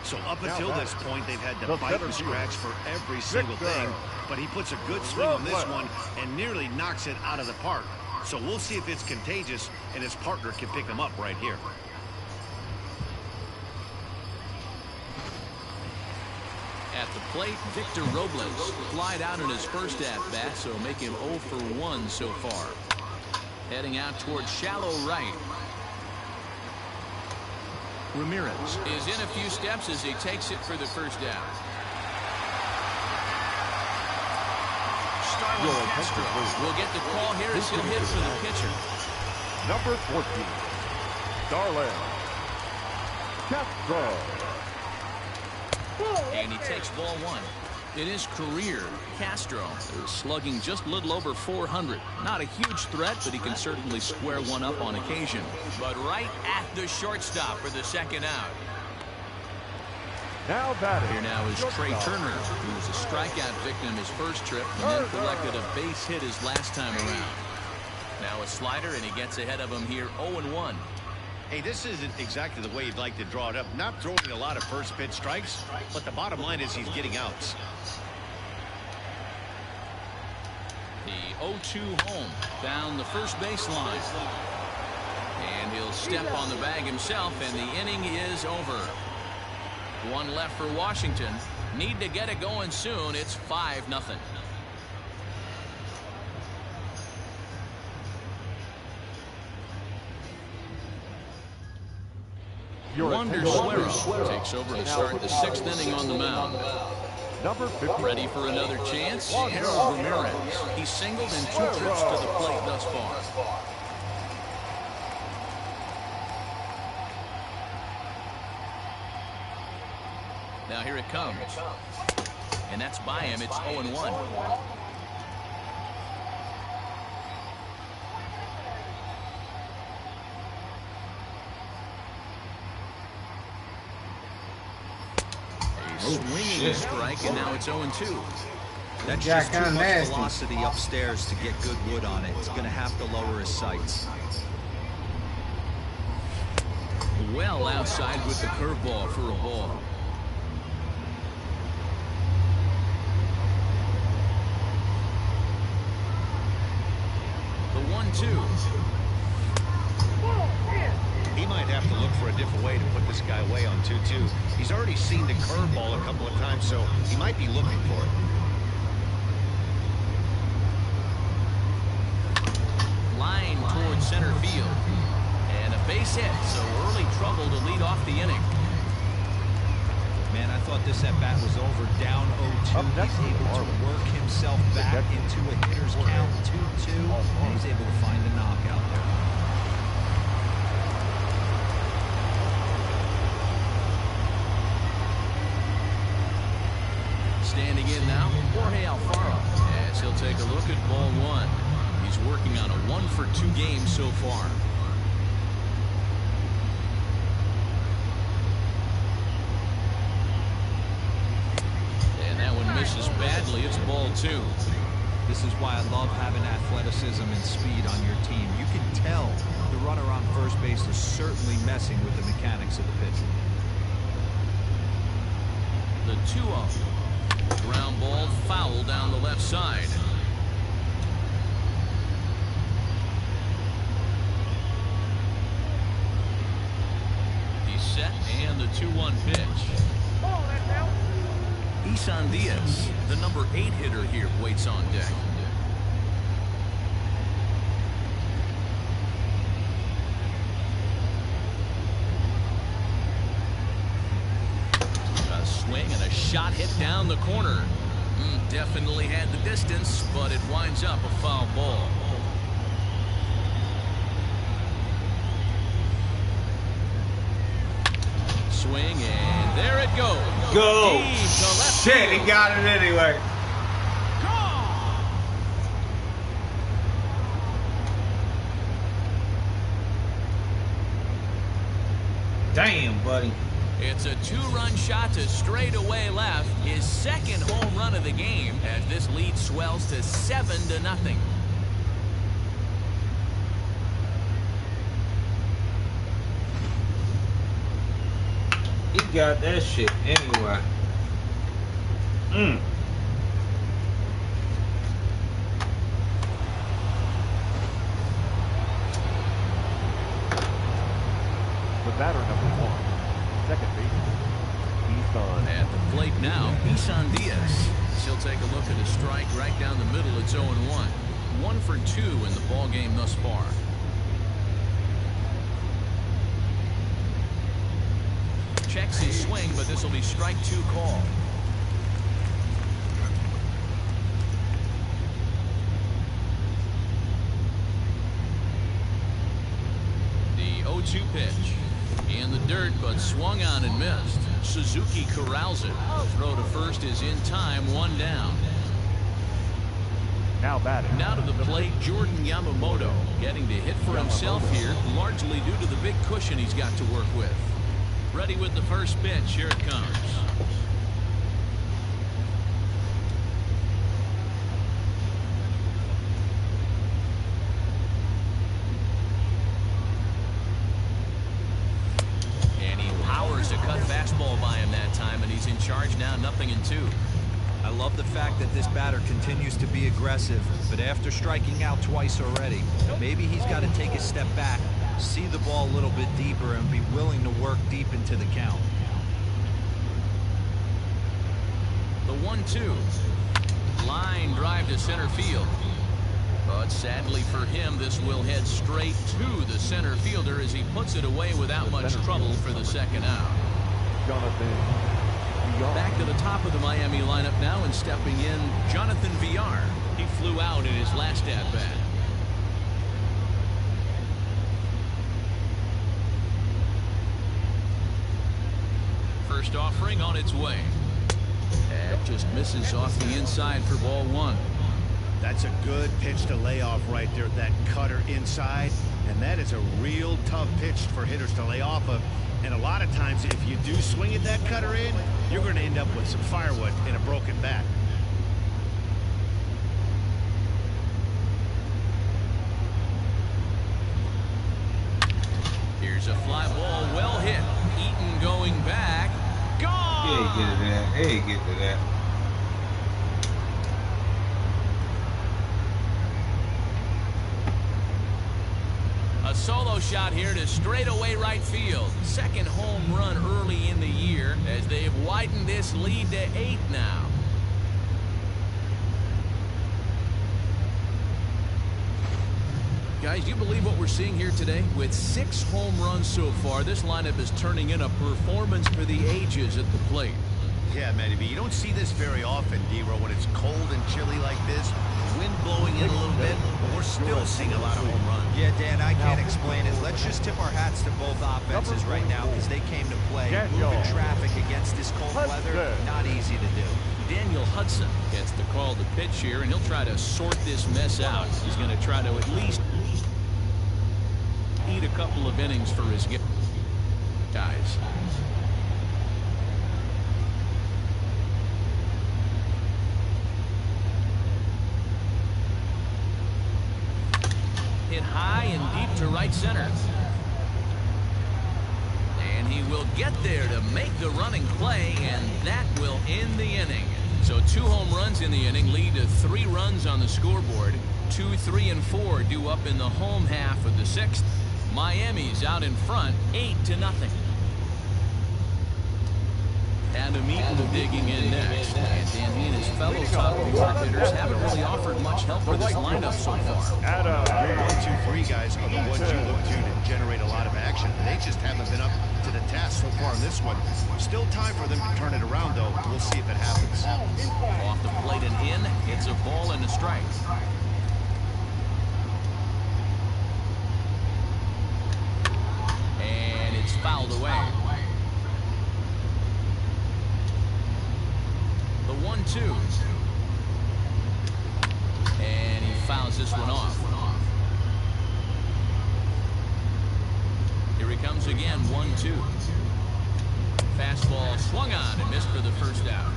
So up until this point, they've had to fight and scratch for every single thing. But he puts a good swing on this one and nearly knocks it out of the park. So we'll see if it's contagious and his partner can pick him up right here. At the plate, Victor Robles flied out in his first at-bat, so make him 0 for 1 so far. Heading out towards shallow right. Ramirez is in a few steps as he takes it for the first out. Starlin Castro will get the call here as he'll hit for the pitcher. Number 14, Starlin Castro. And he takes ball 1. In his career, Castro is slugging just a little over 400. Not a huge threat, but he can certainly square one up on occasion. But right at the shortstop for the second out. Now batting. Here now is Trey Turner, who was a strikeout victim his first trip and then collected a base hit his last time around. Now a slider, and he gets ahead of him here 0-1. Hey, this isn't exactly the way you'd like to draw it up. Not throwing a lot of first pitch strikes, but the bottom line is he's getting outs. The 0-2 home down the first baseline. And he'll step on the bag himself, and the inning is over. One left for Washington. Need to get it going soon. It's 5-0. Wander Suero takes over to start the 6th inning on the mound. Number 50. Ready for another chance? Harold Ramirez. He's singled in 2 trips to the plate thus far. Now here it comes. And that's by him. It's 0-1. Swinging a strike, and now it's 0-2. That's just too much velocity upstairs to get good wood on it. He's going to have to lower his sights. Well outside with the curveball for a ball. The 1-2. He might have to look for a different way to put this guy away on 2-2. He's already seen the curveball a couple of times, so he might be looking for it. Line towards center field. And a base hit, so early trouble to lead off the inning. Man, I thought this at-bat was over. Down 0-2. He's able to work himself back into a hitter's count, 2-2. And he's able to find the knockout there. Standing in now, Jorge Alfaro, as he'll take a look at ball 1. He's working on a 1-for-2 game so far. And that one misses badly. It's ball 2. This is why I love having athleticism and speed on your team. You can tell the runner on first base is certainly messing with the mechanics of the pitch. The 2-0. Ground ball foul down the left side. He's set, and the 2-1 pitch. Isan Diaz, the number 8 hitter here, waits on deck. Swing and a shot hit down the corner. Definitely had the distance, but it winds up a foul ball. Swing, and there it goes. Go! Shit, he got it anyway. Damn, buddy. It's a 2-run shot to straightaway left, his second home run of the game, as this lead swells to 7-0. He got that shit anyway. batter number 1, second baseman, Isan. At the plate now, Isan Diaz. He'll take a look at a strike right down the middle. It's 0-1. 1 for 2 in the ball game thus far. Checks his swing, but this will be strike 2 call. The 0-2 pitch. In the dirt, but swung on and missed. Suzuki corrals it. Throw to first is in time, 1 down. Now batting. Now to the plate, Jordan Yamamoto, getting to hit for himself here, largely due to the big cushion he's got to work with. Ready with the first pitch. Here it comes. And he powers a cut fastball by him that time, and he's in charge now, 0-2. I love the fact that this batter continues to be aggressive, but after striking out twice already, maybe he's got to take a step back, see the ball a little bit deeper, and be willing to work deep into the count. The 1-2. Line drive to center field. But sadly for him, this will head straight to the center fielder as he puts it away without much trouble for the second out. Back to the top of the Miami lineup now, and stepping in, Jonathan Villar. He flew out in his last at-bat. First offering on its way. That just misses off the inside for ball 1. That's a good pitch to lay off right there, that cutter inside. And that is a real tough pitch for hitters to lay off of. And a lot of times, if you do swing at that cutter in, you're going to end up with some firewood and a broken bat. Here's a fly ball, well hit. Eaton going back. Gone! Hey, get to that. Hey, get to that. A solo shot here to straightaway right field. Second home run early in the year as they've widened this lead to 8 now. Guys, do you believe what we're seeing here today? With 6 home runs so far, this lineup is turning in a performance for the ages at the plate. Yeah, Matty B, you don't see this very often, D-Row, when it's cold and chilly like this. Wind blowing in a little bit, but we're still seeing a lot of home runs. Yeah, Dan, I can't explain it. Let's just tip our hats to both offenses right now because they came to play. Moving traffic against this cold weather, not easy to do. Daniel Hudson gets the call to pitch here, and he'll try to sort this mess out. He's going to try to at least eat a couple of innings for his guys. Hit high and deep to right center. And he will get there to make the running play, and that will end the inning. So 2 home runs in the inning lead to 3 runs on the scoreboard. 2, 3, and 4 due up in the home half of the 6th. Miami's out in front, 8-0. And Amico digging in next. And Dan, he and his fellow top order hitters haven't really offered much help for this lineup so far. Your 1, 2, 3 guys are the ones you look to generate a lot of action. They just haven't been up to the task so far in this one. Still time for them to turn it around, though. We'll see if it happens. Off the plate and in. It's a ball and a strike. And it's fouled away. The 1-2. And he fouls this one off. Here he comes again, 1-2. Fastball swung on and missed for the first out.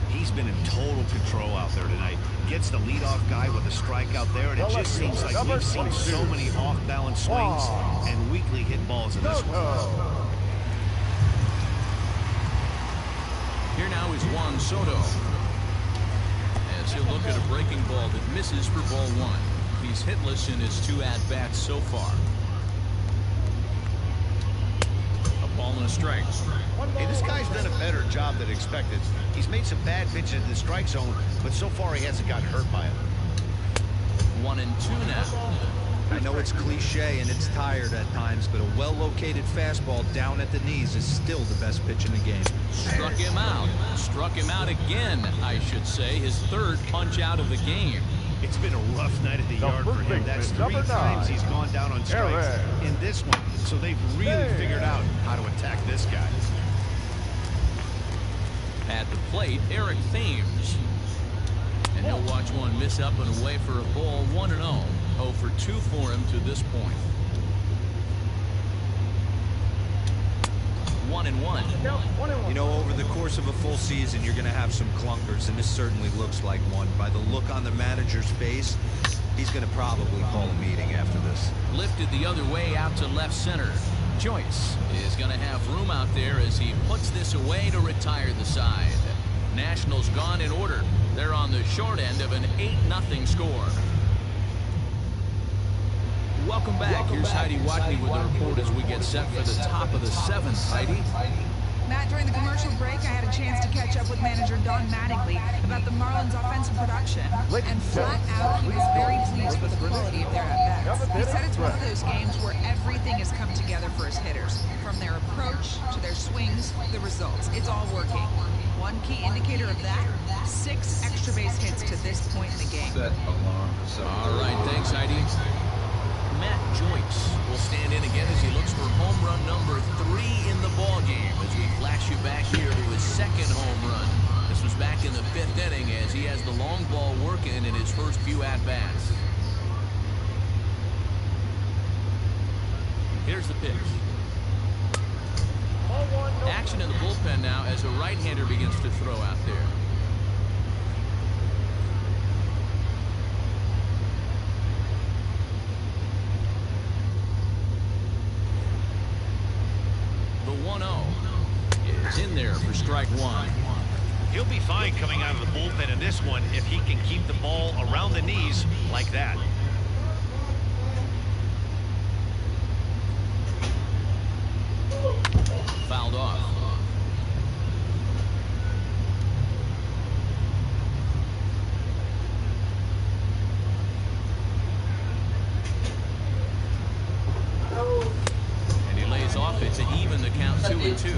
He's been in total control out there tonight. Gets the leadoff guy with a strikeout there, and it just seems like we've seen so many off-balance swings and weakly hit balls in this one. Here now is Juan Soto. As he'll look at a breaking ball that misses for ball 1. He's hitless in his 2 at-bats so far. strike. Hey, this guy's done a better job than expected. He's made some bad pitches in the strike zone, but so far he hasn't gotten hurt by it. 1-2 now. I know it's cliche and it's tired at times, but a well-located fastball down at the knees is still the best pitch in the game. Struck him out. Struck him out again, I should say. His third punch out of the game. It's been a rough night at the yard for him. That's 3 times he's gone down on strikes in this one. So they've really figured out how to attack this guy. At the plate, Eric Thames. And he'll watch one miss up and away for a ball. 1-0. 0 for 2 for him to this point. 1-1. You know, over the course of a full season, you're going to have some clunkers, and this certainly looks like one. By the look on the manager's face, he's going to probably call a meeting after this. Lifted the other way out to left center. Joyce is going to have room out there as he puts this away to retire the side. Nationals gone in order. They're on the short end of an 8-0 score. Welcome back. Here's Heidi Watney with the report as we get set for the top of the 7th. Heidi? Matt, during the commercial break, I had a chance to catch up with manager Don Mattingly about the Marlins' offensive production. And flat out, he was very pleased with the quality of their at-bats. He said it's one of those games where everything has come together for his hitters. From their approach to their swings, the results. It's all working. One key indicator of that, 6 extra base hits to this point in the game. All right, thanks, Heidi. Matt Joyce will stand in again as he looks for home run number 3 in the ball game as we flash you back here to his 2nd home run. This was back in the 5th inning as he has the long ball working in his first few at-bats. Here's the pitch. Action in the bullpen now as a right-hander begins to throw out there. The 1-0 is in there for strike 1. He'll be fine coming out of the bullpen in this one if he can keep the ball around the knees like that. Fouled off. And he lays off it to even the count 2-2.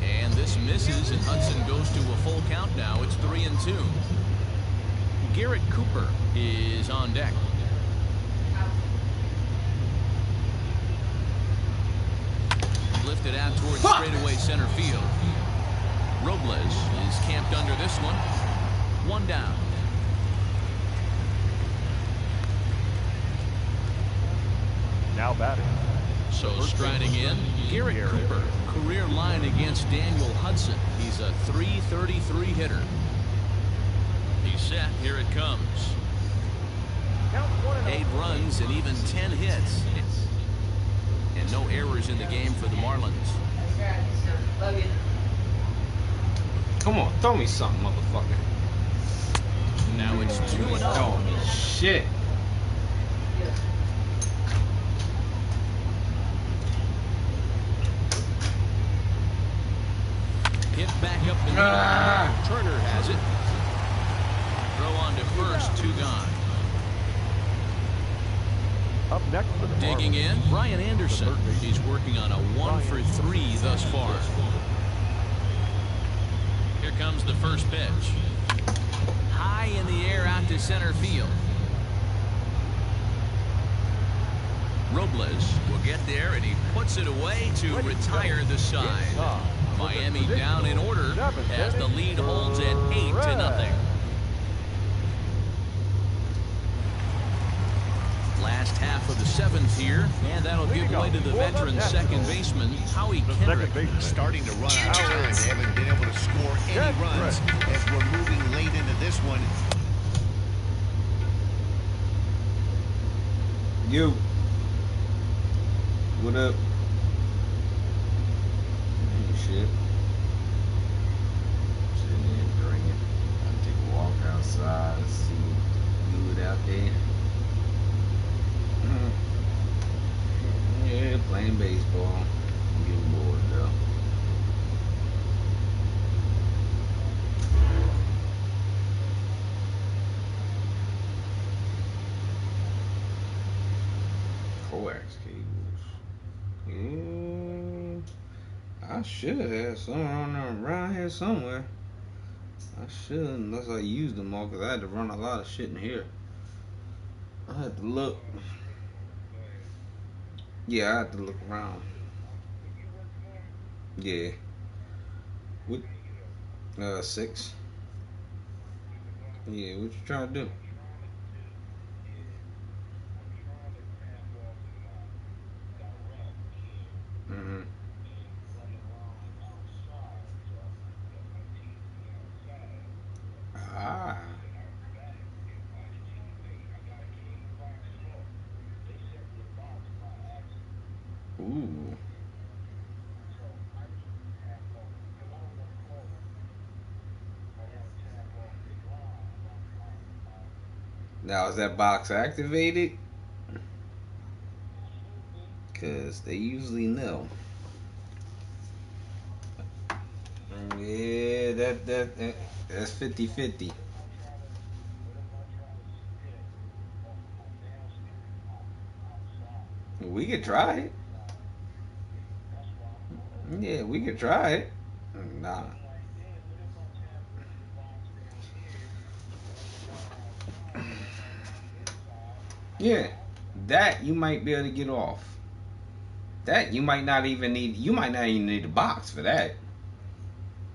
And this misses, and Hudson goes to a full count now. It's 3-2. Garrett Cooper is on deck. Lifted out towards straightaway center field. Robles is camped under this one. 1 down. Now batting. So striding in, Garrett Cooper. Career line against Daniel Hudson. He's a .333 hitter. He's set. Here it comes. 8 runs and even 10 hits. And no errors in the game for the Marlins. Come on, throw me something, motherfucker. Now it's 2-0. Oh, shit. Hit back up the middle. Turner has it. Throw on to first, 2 gone. Up next for the Digging in, Brian Anderson. He's working on a 1 for 3 thus far. Here comes the first pitch. High in the air out to center field. Robles will get there, and he puts it away to retire the side. Miami down in order as the lead holds at 8-0. Last half of the 7th here, and that'll give way to the veteran second baseman, Howie Kendrick. Starting to run out of time. They haven't been able to score any runs as we're moving late into this one. You. What up? Shit. Sitting there drinking. I take a walk outside, see Yeah. Yeah, playing baseball. I'm getting bored though. Coax cables. Yeah. I should have some around here somewhere. I should, unless I used them all, because I had to run a lot of shit in here. I had to look. Yeah, I had to look around. Yeah. What? 6. Yeah, what you trying to do? Mm-hmm. Ah. Ooh. Now, is that box activated? Because they usually know. Yeah, that's 50-50. We could try it. Yeah, we could try it. Nah. Yeah, that you might be able to get off. That you might not even need. You might not even need a box for that.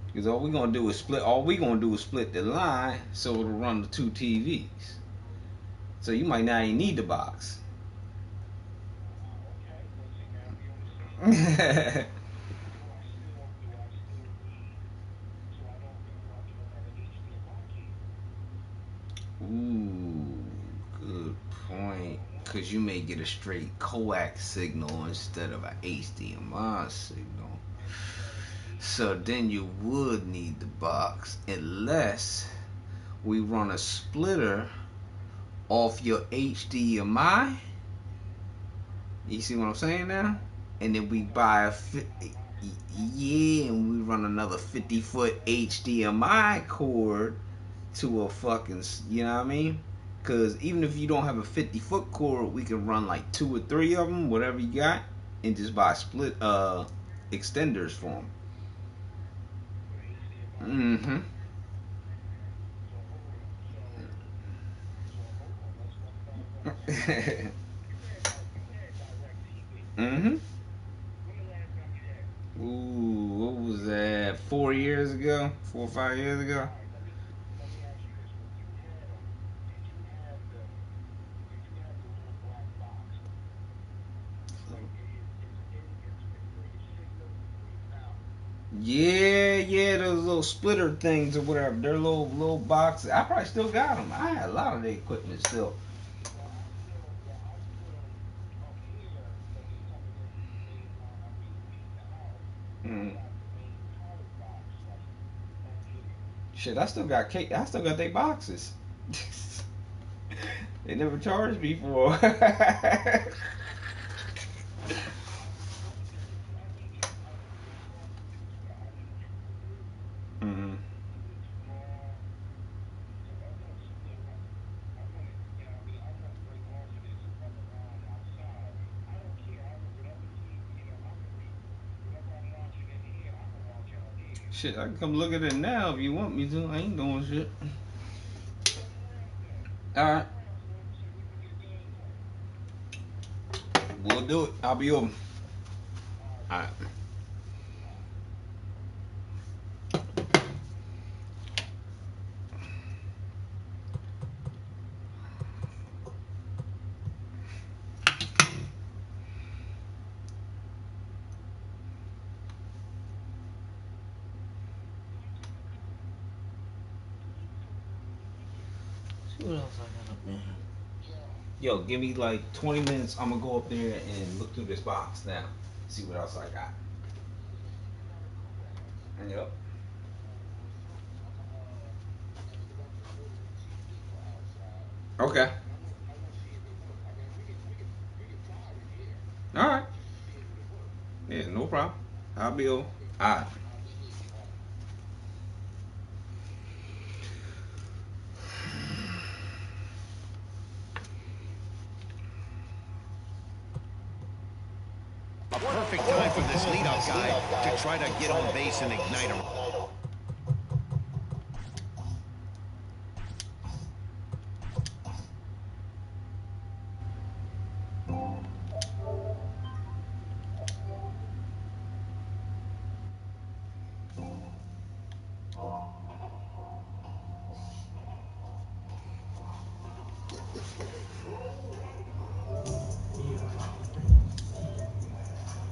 Because all we gonna do is split. All we gonna do is split the line so it'll run the 2 TVs. So you might not even need the box. Ooh, good point. Because you may get a straight coax signal instead of a HDMI signal. So then you would need the box unless we run a splitter off your HDMI. You see what I'm saying now? And then we buy yeah, and we run another 50-foot HDMI cord to a fucking, you know what I mean? Because even if you don't have a 50-foot cord, we can run like 2 or 3 of them, whatever you got, and just buy split extenders for them. Mm-hmm. Mm-hmm. Ooh, what was that? 4 years ago? 4 or 5 years ago? Yeah, yeah, those little splitter things or whatever. They're little boxes. I probably still got them. I had a lot of the equipment still. Mm. Shit, I still got cake. I still got their boxes. They never charged me for. Mm. Shit, I can come look at it now if you want me to. I ain't doing shit. All right, we'll do it. I'll be open. All right. See what else I got up there. Yo, give me like 20 minutes. I'm gonna go up there and look through this box now. See what else I got. Yep. Okay. problem. I'll be over. All right. A perfect time for this leadoff guy to try to get on base and ignite him.